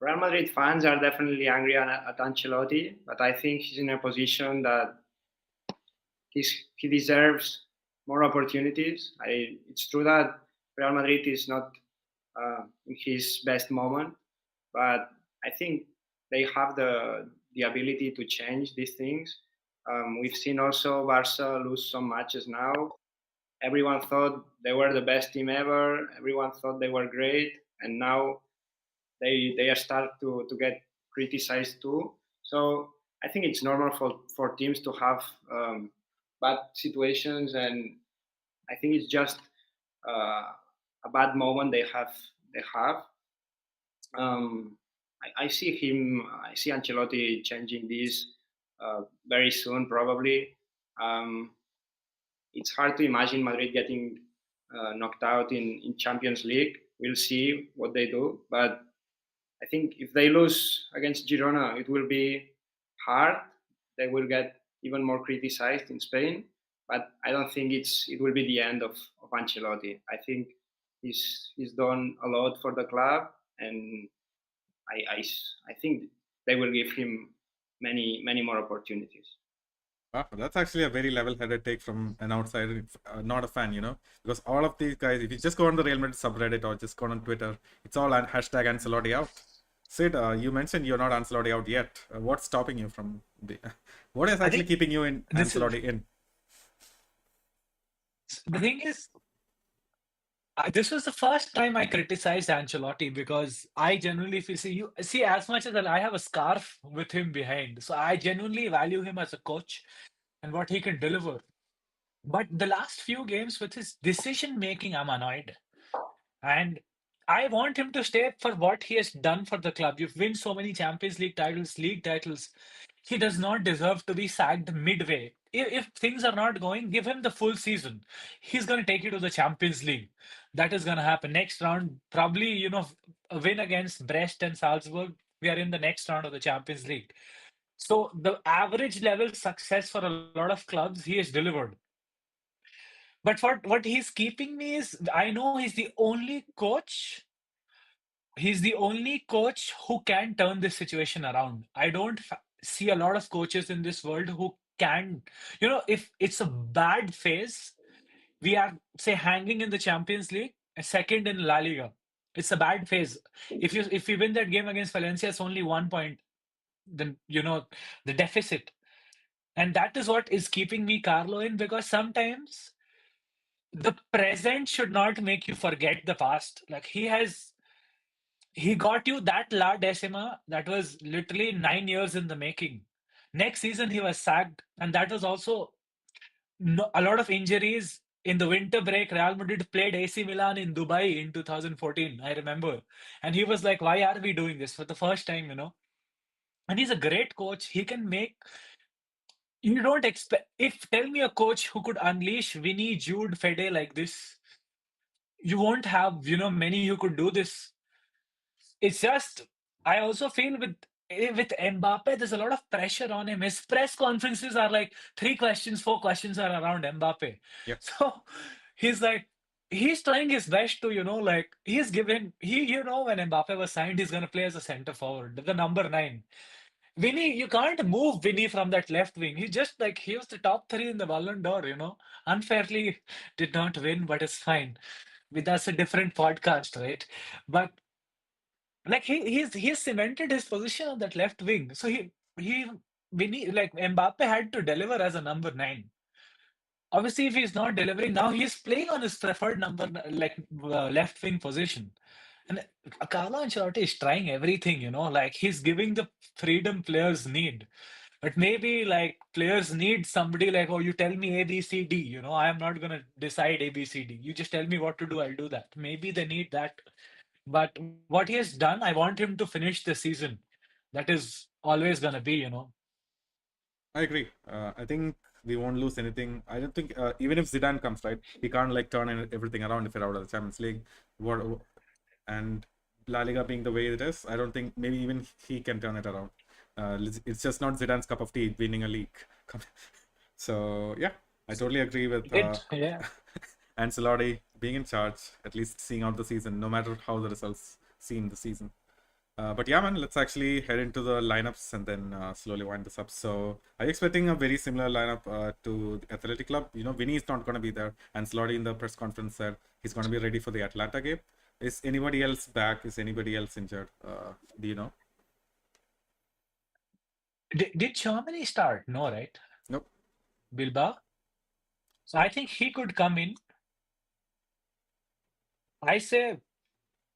Real Madrid fans are definitely angry at Ancelotti, but I think he's in a position that he deserves more opportunities. It's true that Real Madrid is not in his best moment, but I think they have the ability to change these things. We've seen also Barca lose some matches now. Everyone thought they were the best team ever. Everyone thought they were great, and now they are start to get criticized too. So I think it's normal for teams to have bad situations, and I think it's just a bad moment they have. I see him. I see Ancelotti changing this very soon, probably. Um, it's hard to imagine Madrid getting knocked out in Champions League. We'll see what they do, but I think if they lose against Girona, it will be hard. They will get even more criticized in Spain, but I don't think it will be the end of Ancelotti. I think he's done a lot for the club, and I think they will give him many more opportunities. Wow, that's actually a very level-headed take from an outsider, not a fan, because all of these guys, if you just go on the Real Madrid subreddit or just go on Twitter, it's all hashtag Ancelotti out. Sid, you mentioned you're not Ancelotti out yet. What's stopping you from what is I actually think keeping you in this is Ancelotti in? the thing is. This was the first time I criticized Ancelotti because I genuinely feel see as much as I have a scarf with him behind, so I genuinely value him as a coach and what he can deliver. But the last few games with his decision making, I'm annoyed. And I want him to stay for what he has done for the club. You've won so many Champions League titles, league titles. He does not deserve to be sacked midway. If things are not going, give him the full season. He's going to take you to the Champions League. That is going to happen. Next round, probably, a win against Brest and Salzburg. We are in the next round of the Champions League. So the average level success for a lot of clubs, he has delivered. But what he's keeping me is I know he's the only coach who can turn this situation around. I don't see a lot of coaches in this world who can, if it's a bad phase, we are say hanging in the Champions League, a second in La Liga. It's a bad phase. If we win that game against Valencia, it's only 1 point. Then the deficit, and that is what is keeping me Carlo in because sometimes the present should not make you forget the past. Like he got you that La Decima that was literally 9 years in the making. Next season he was sacked, and that was also a lot of injuries. In the winter break, Real Madrid played AC Milan in Dubai in 2014. I remember, and he was like, "Why are we doing this for the first time?" And he's a great coach. He can make. You don't expect. If tell me a coach who could unleash Vinny, Jude, Fede like this, you won't have many who could do this. It's just I also feel with Mbappe, there's a lot of pressure on him. His press conferences are like 3 questions, 4 questions are around Mbappe. Yep. So he's like he's trying his best to like he's given when Mbappe was signed, he's gonna play as a center forward, the number 9. Vinny, you can't move Vinny from that left wing. He just like he was the top 3 in the Ballon d'Or. Unfairly did not win, but it's fine. That's a different podcast, right? But like he's cemented his position on that left wing. So he we need like Mbappe had to deliver as a number 9. obviously, if he's not delivering now, he's playing on his preferred number, like left wing position. And Carlo Ancelotti is trying everything, like he's giving the freedom players need. But maybe like players need somebody like, oh, you tell me A, B, C, D, I am not gonna decide A, B, C, D. You just tell me what to do, I'll do that. Maybe they need that. But what he has done, I want him to finish the season. That is always gonna be. I agree. I think we won't lose anything. I don't think even if Zidane comes, right, he can't like turn everything around if you're out of the Champions League. And La Liga being the way it is, I don't think maybe even he can turn it around. It's just not Zidane's cup of tea winning a league. So yeah, I totally agree with Yeah. Ancelotti being in charge, at least seeing out the season, no matter how the results seem the season. But yeah, man, let's actually head into the lineups and then slowly wind this up. So, are you expecting a very similar lineup to the Athletic Club? Vinny is not going to be there. Ancelotti in the press conference said he's going to be ready for the Atlanta game. Is anybody else back? Is anybody else injured? Do you know? Did Germany start? No, right? Nope. Bilbao? So I think he could come in. I say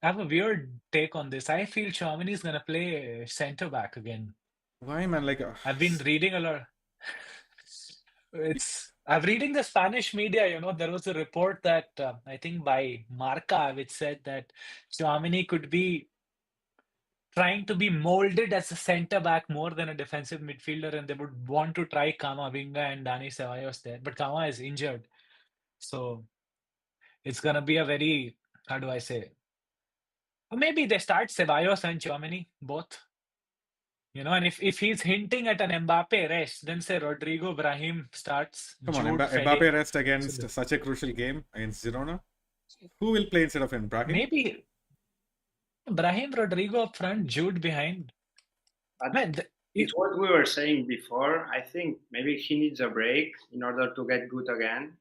I have a weird take on this. I feel Germany is gonna play center back again. Why, man? Like, I've been reading a lot. I'm reading the Spanish media. There was a report that I think by Marca, which said that Germany could be trying to be molded as a center back more than a defensive midfielder, and they would want to try Camavinga and Dani Ceballos there. But Cama is injured, so it's gonna be a very, how do I say? Or maybe they start Ceballos and Germany both. And if he's hinting at an Mbappe rest, then say Rodrigo Brahim starts, come on, Jude Mbappe Fede. rest against such a crucial game against Girona. Who will play instead of him? Brahim? Maybe Brahim, Rodrigo up front, Jude behind. Man, It's what we were saying before. I think maybe he needs a break in order to get good again.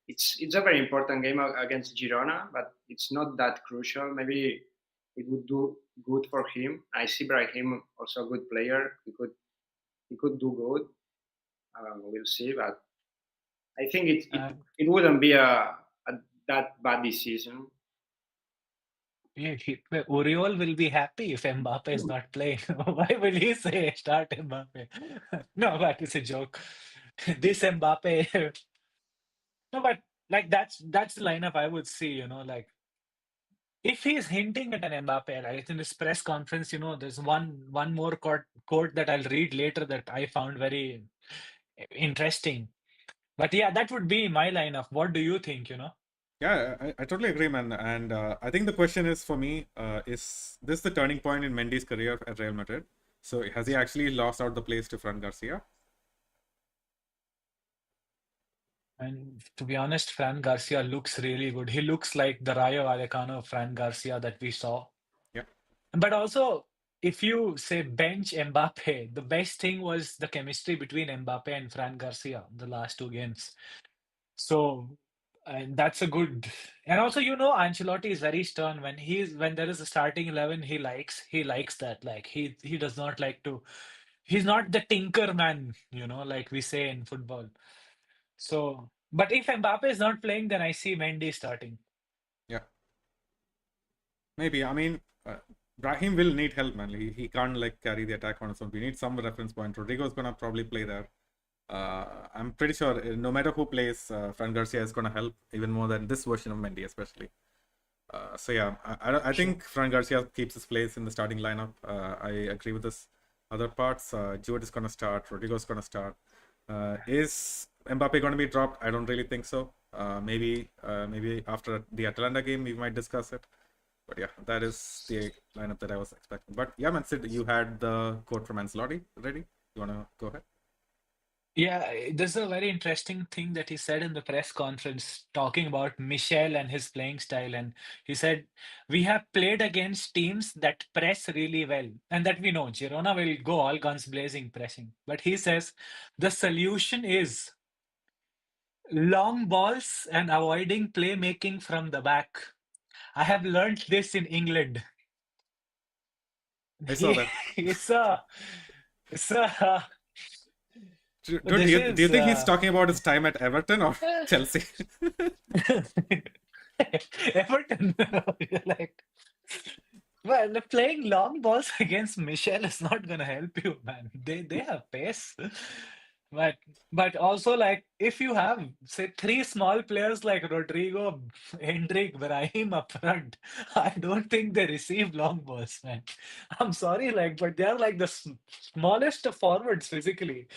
It's a very important game against Girona, but it's not that crucial. Maybe it would do good for him. I see Brahim also a good player. He could do good. We'll see, but I think it wouldn't be that bad decision. Oriol will be happy if Mbappe is not playing. Why will he say start Mbappe? No, but it's a joke. This Mbappe. No, but like that's the lineup I would see. Like if he's hinting at an Mbappe, right, in his press conference, there's one more quote that I'll read later that I found very interesting. But yeah, that would be my lineup. What do you think? Yeah, I totally agree, man. And I think the question is for me, is this the turning point in Mendy's career at Real Madrid? So has he actually lost out the place to Fran Garcia? And to be honest, Fran Garcia looks really good. He looks like the Rayo Vallecano Fran Garcia that we saw. Yeah. But also, if you say bench Mbappe, the best thing was the chemistry between Mbappe and Fran Garcia the last two games. So, and that's a good. And also, Ancelotti is very stern when there is a starting 11. He likes that. Like he does not like to. He's not the tinker man, like we say in football. So, but if Mbappe is not playing, then I see Mendy starting. Yeah. Maybe. I mean, Brahim will need help, man. He can't like carry the attack on his own. We need some reference point. Rodrigo's gonna probably play there. I'm pretty sure no matter who plays, Fran Garcia is gonna help even more than this version of Mendy, especially. So yeah, I think Fran Garcia keeps his place in the starting lineup. I agree with this. Other parts, Jude is gonna start. Rodrigo's gonna start. Is Mbappe gonna be dropped? I don't really think so. Maybe after the Atalanta game we might discuss it. But yeah, that is the lineup that I was expecting. But yeah, man, Sid, you had the quote from Ancelotti ready. You wanna go ahead? Yeah, there's a very interesting thing that he said in the press conference talking about Michel and his playing style. And he said, we have played against teams that press really well, and that we know Girona will go all guns blazing pressing. But he says the solution is long balls and avoiding playmaking from the back. I have learned this in England. I saw that. It's a Do This do you is think he's talking about his time at Everton or Chelsea? Everton. Like, well, playing long balls against Michelle is not gonna help you, man. They have pace. But also, like, if you have, say, three small players like Rodrigo, Hendrik, Brahim up front, I don't think they receive long balls, man. I'm sorry, like, but they're like the smallest of forwards physically.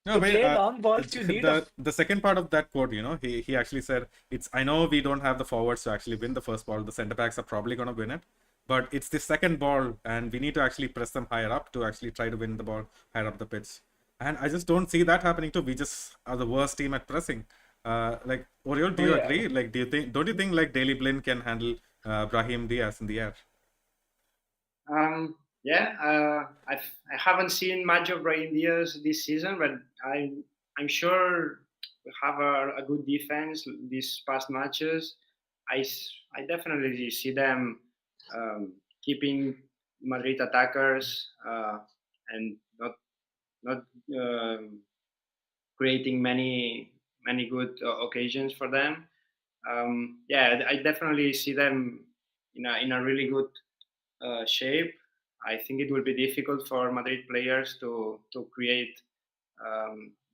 No, To wait. play long balls, you need a The second part of that quote, he actually said, "It's I know we don't have the forwards to actually win the first ball. The center backs are probably going to win it, but it's the second ball, and we need to actually press them higher up to actually try to win the ball higher up the pitch." And I just don't see that happening too. We just are the worst team at pressing. Like Oriol, do Oh you yeah. agree? Like, don't you think like Daley Blind can handle Brahim Diaz in the air? Yeah, I haven't seen much of Brahim Diaz this season, but I'm sure we have a good defense these past matches. I definitely see them keeping Madrid attackers and not creating many good occasions for them. Yeah, I definitely see them in a really good shape. I think it will be difficult for Madrid players to create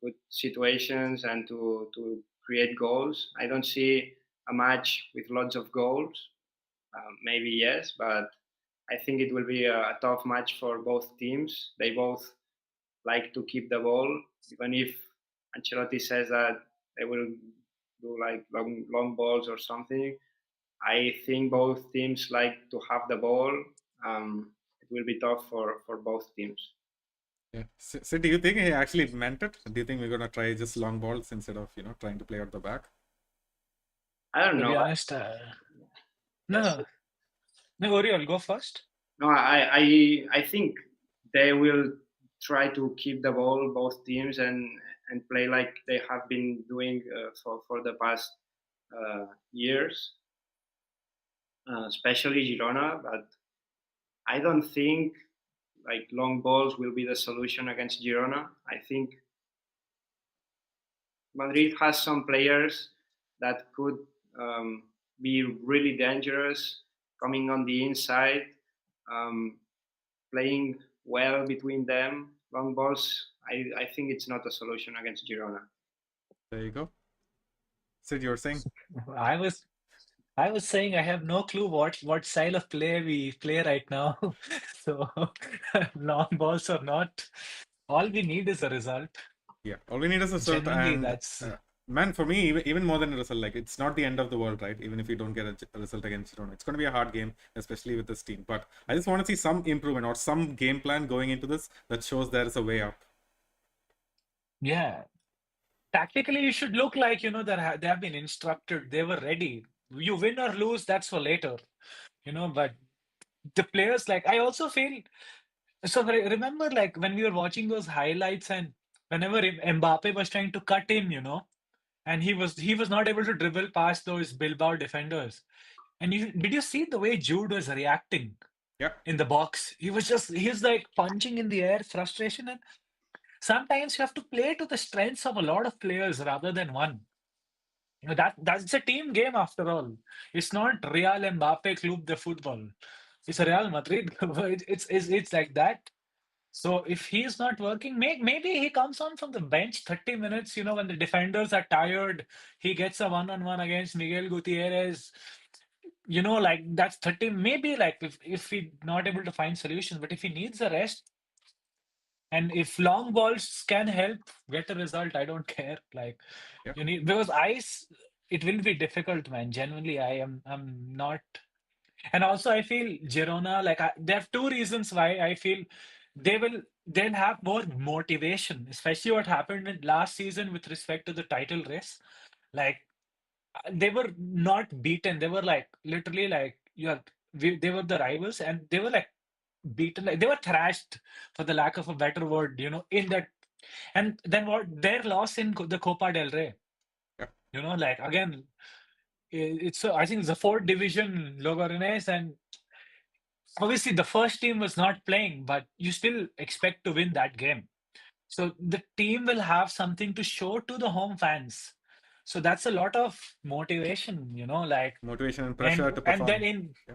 good situations and to create goals. I don't see a match with lots of goals. Maybe yes, but I think it will be a tough match for both teams. They both like to keep the ball, even if Ancelotti says that they will do like long balls or something. I think both teams like to have the ball. It will be tough for both teams. Yeah. So do you think he actually meant it? Do you think we're gonna try just long balls instead of trying to play out the back? I don't To know. be honest, no, Yes. no, no, Oriol, go first. No, I think they will try to keep the ball, both teams, and play like they have been doing for the past years, especially Girona. But I don't think like long balls will be the solution against Girona. I think Madrid has some players that could be really dangerous coming on the inside, um, playing well between them. Long balls, I think it's not a solution against Girona. There you go. Sid, you were saying? I was I was saying I have no clue what style of play we play right now. So long balls or not, all we need is a result. Yeah, all we need is a result, Genuinely, and that's man, for me, even more than a result, like it's not the end of the world, right? Even if we don't get a result against Girona, it's going to be a hard game, especially with this team. But I just want to see some improvement or some game plan going into this that shows there is a way up. yeah. Tactically, you should look like that they have been instructed. They were ready. You win or lose, that's for later. But the players, like, I also feel so. Remember, like when we were watching those highlights, and whenever Mbappe was trying to cut in, and he was not able to dribble past those Bilbao defenders. And did you see the way Jude was reacting Yeah, in the box? He's like punching in the air, frustration, and sometimes you have to play to the strengths of a lot of players rather than one. That's a team game after all. It's not Real Mbappe Club de Football. It's a Real Madrid. It's like that. So if he's not working, maybe he comes on from the bench 30 minutes, when the defenders are tired, he gets a one-on-one against Miguel Gutierrez. Like that's 30, maybe like if he not able to find solutions, but if he needs a rest, and if long balls can help get a result, I don't care. Like yeah, you need because it will be difficult, man. Genuinely, I'm not. And also, I feel Girona, like there are two reasons why I feel they'll have more motivation, especially what happened in last season with respect to the title race. Like they were not beaten. They were like literally like they were the rivals, and they were like beaten. Like they were thrashed, for the lack of a better word. In that, and then what their loss in the Copa del Rey. yeah, Like again, I think it's the fourth division Logorenes, and obviously the first team was not playing, but you still expect to win that game. So the team will have something to show to the home fans. So that's a lot of motivation, like, Motivation and pressure to and then perform. in Yeah.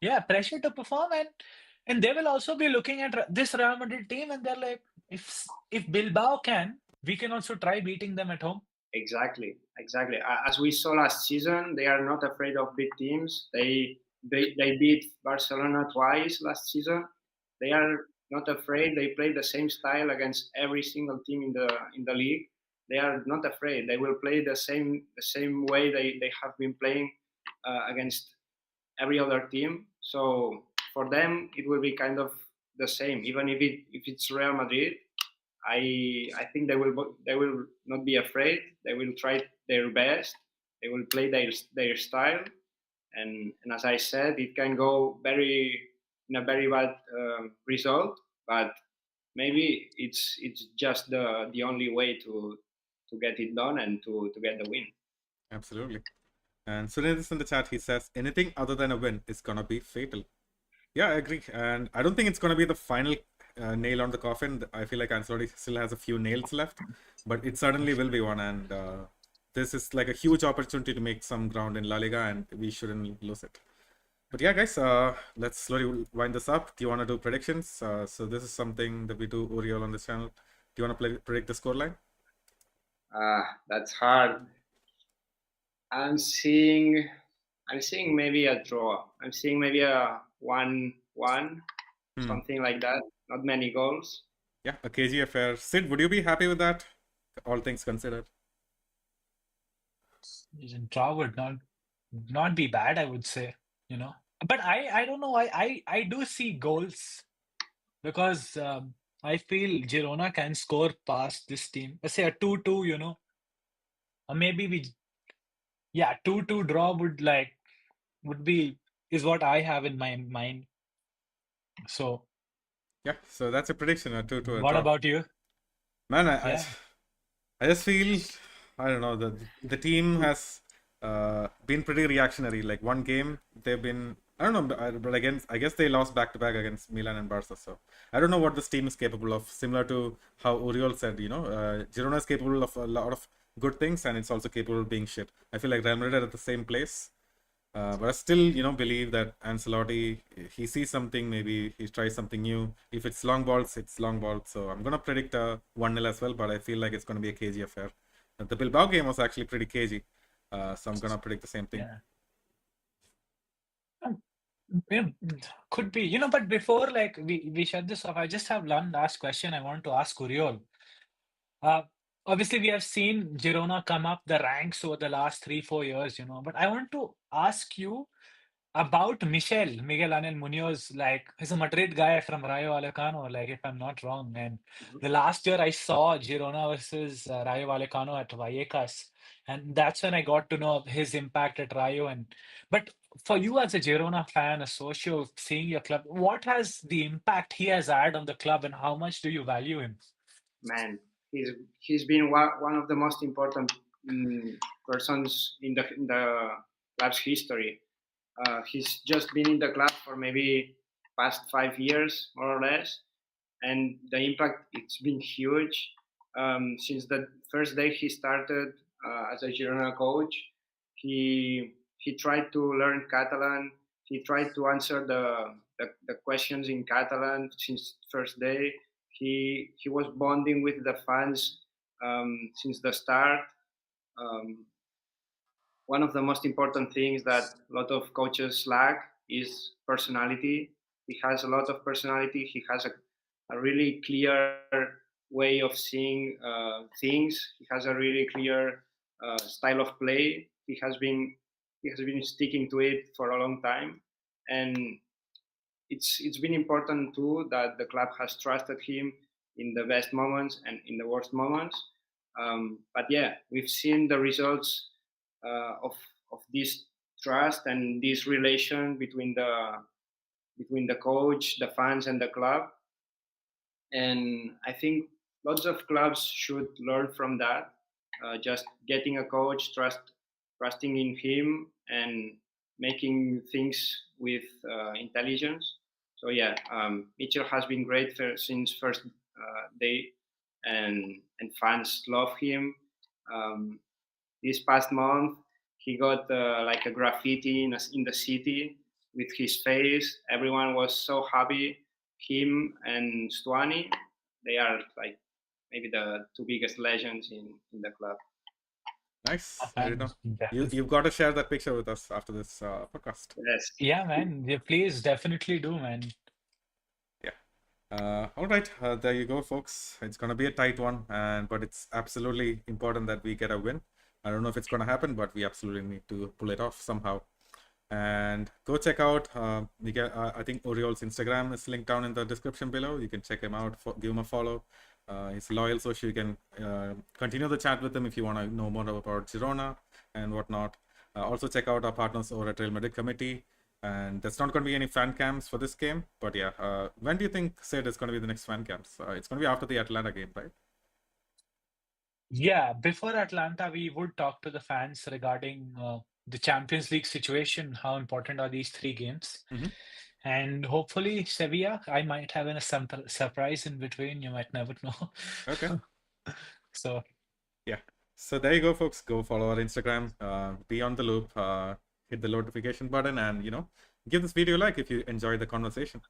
yeah, pressure to perform, and they will also be looking at this Real Madrid team, and they're like, if Bilbao can, we can also try beating them at home. Exactly, exactly. As we saw last season, they are not afraid of big teams. They beat Barcelona twice last season. They are not afraid. They play the same style against every single team in the league. They are not afraid. They will play the same way they have been playing against every other team. So for them, it will be kind of the same. Even if it's Real Madrid, I think they will not be afraid. They will try their best. They will play their style, and as I said, it can go in a very bad result, but maybe it's just the only way to get it done and to get the win. Absolutely. And Sunil is in the chat. He says anything other than a win is gonna be fatal. Yeah, I agree. And I don't think it's gonna be the final nail on the coffin. I feel like Ancelotti still has a few nails left, but it certainly will be one. And this is like a huge opportunity to make some ground in La Liga, and we shouldn't lose it. But yeah, guys, let's slowly wind this up. Do you want to do predictions? So this is something that we do, Oriol, on this channel. Do you want to predict the scoreline? That's hard. I'm seeing maybe a draw. I'm seeing maybe a 1-1, something like that. Not many goals. Yeah, a KG affair. Sid, would you be happy with that? All things considered. Draw would not be bad, I would say, But I don't know. I do see goals because I feel Girona can score past this team. Let's say a 2-2, or maybe 2-2 draw would be is what I have in my mind. So yeah, so that's a prediction, a 2-2 a what draw. about you? Man, I just feel, I don't know, the team has been pretty reactionary. Like one game, they've been, I don't know, but again, I guess they lost back to back against Milan and Barca. So I don't know what this team is capable of. Similar to how Oriol said, Girona is capable of a lot of good things, and it's also capable of being shit. I feel like Real Madrid are at the same place. But I still, believe that Ancelotti, he sees something, maybe he tries something new. If it's long balls, it's long balls. So I'm going to predict a 1-0 as well, but I feel like it's going to be a cagey affair. The Bilbao game was actually pretty cagey. So I'm going to predict the same thing. Yeah. Could be, but before like we shut this off, I just have one last question I want to ask Uriol. Obviously, we have seen Girona come up the ranks over the last 3-4 years, but I want to ask you about Miguel Angel Munoz. Like, he's a Madrid guy from Rayo Vallecano, like, if I'm not wrong. And the last year I saw Girona versus Rayo Vallecano at Vallecas, and that's when I got to know of his impact at Rayo. But for you as a Girona fan, a socio, seeing your club, what has the impact he has had on the club, and how much do you value him? Man, he's been one of the most important persons in the club's history. He's just been in the club for maybe past 5 years, more or less, and the impact, it's been huge. Since the first day he started as a Girona coach, he tried to learn Catalan. He tried to answer the questions in Catalan since first day. He was bonding with the fans since the start. Um, One of the most important things that a lot of coaches lack is personality. He has a lot of personality. He has a really clear way of seeing things. He has a really clear style of play. He has been sticking to it for a long time, and it's been important too that the club has trusted him in the best moments and in the worst moments. But yeah, we've seen the results of this trust and this relation between the coach, the fans, and the club. And I think lots of clubs should learn from that. Just getting a coach, trusting in him, and making things with intelligence. So yeah, Mitchell has been great since first day. and fans love him. This past month, he got like a graffiti in the city with his face. Everyone was so happy. Him and Stuani, they are like maybe the two biggest legends in the club. Nice. I didn't And know. You've got to share that picture with us after this podcast. Yes. yeah, man. Yeah, please definitely do, man. All right, there you go, folks. It's gonna be a tight one, but it's absolutely important that we get a win. I don't know if it's gonna happen, but we absolutely need to pull it off somehow. And go check out. I think Oriol's Instagram is linked down in the description below. You can check him out. Give him a follow. He's loyal, so you can continue the chat with him if you want to know more about Girona and whatnot. Also check out our partners over at Real Madrid Committee. And there's not going to be any fan camps for this game, but yeah. When do you think, Sid, is going to be the next fan camps? It's going to be after the Atlanta game, right? Yeah, before Atlanta, we would talk to the fans regarding the Champions League situation. How important are these 3 games? And hopefully Sevilla, I might have a surprise in between. You might never know. Okay. So yeah. So there you go, folks. Go follow our Instagram. Be on the loop. Hit the notification button, and give this video a like if you enjoyed the conversation.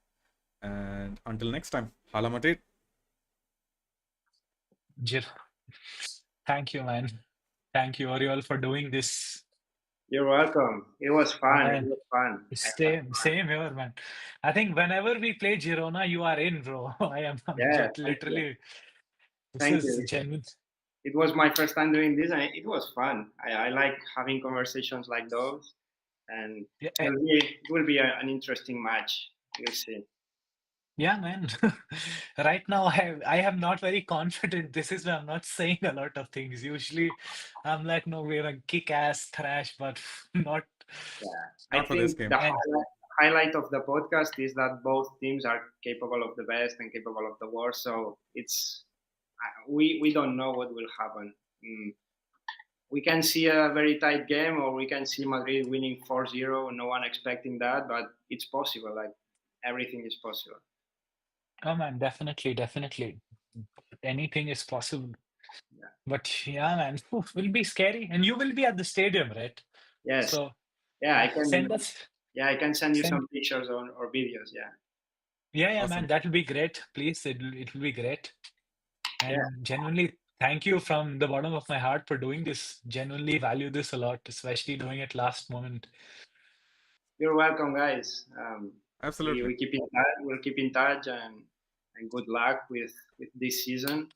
And until next time, Hala Madrid. Thank you, man. Thank you, Oriol, for doing this. You're welcome. It was fun. It was fun. Same here, man. I think whenever we play Girona, you are in, bro. I'm Yeah, literally. Thank This is you. genuine. It was my first time doing this, and it was fun. I like having conversations like those, and Yeah, it will be an interesting match. You'll see. yeah, man. Right now, I am not very confident. This is why I'm not saying a lot of things. Usually, I'm like, no, we're a kick-ass thrash, but not. Yeah, Not for this game. The highlight of the podcast is that both teams are capable of the best and capable of the worst. So it's we don't know what will happen. We can see a very tight game, or we can see Madrid winning 4-0, no one expecting that, but it's possible. Like everything is possible. Oh man, definitely. Anything is possible. Yeah. But yeah, man, will be scary, and you will be at the stadium, right? Yes. So yeah, I can send us. Yeah, I can send you some pictures or videos. Yeah. Yeah, Awesome. man, that will be great. Please, it will be great. And genuinely, thank you from the bottom of my heart for doing this. Genuinely value this a lot, especially doing it last moment. You're welcome, guys. Absolutely. We keep in touch. We'll keep in touch, and good luck with this season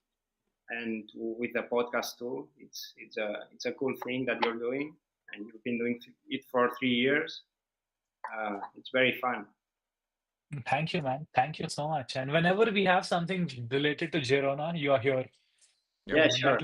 and with the podcast too. It's a cool thing that you're doing, and you've been doing it for 3 years. It's very fun. Thank you, man. Thank you so much. And whenever we have something related to Girona, you are here. Yeah, sure.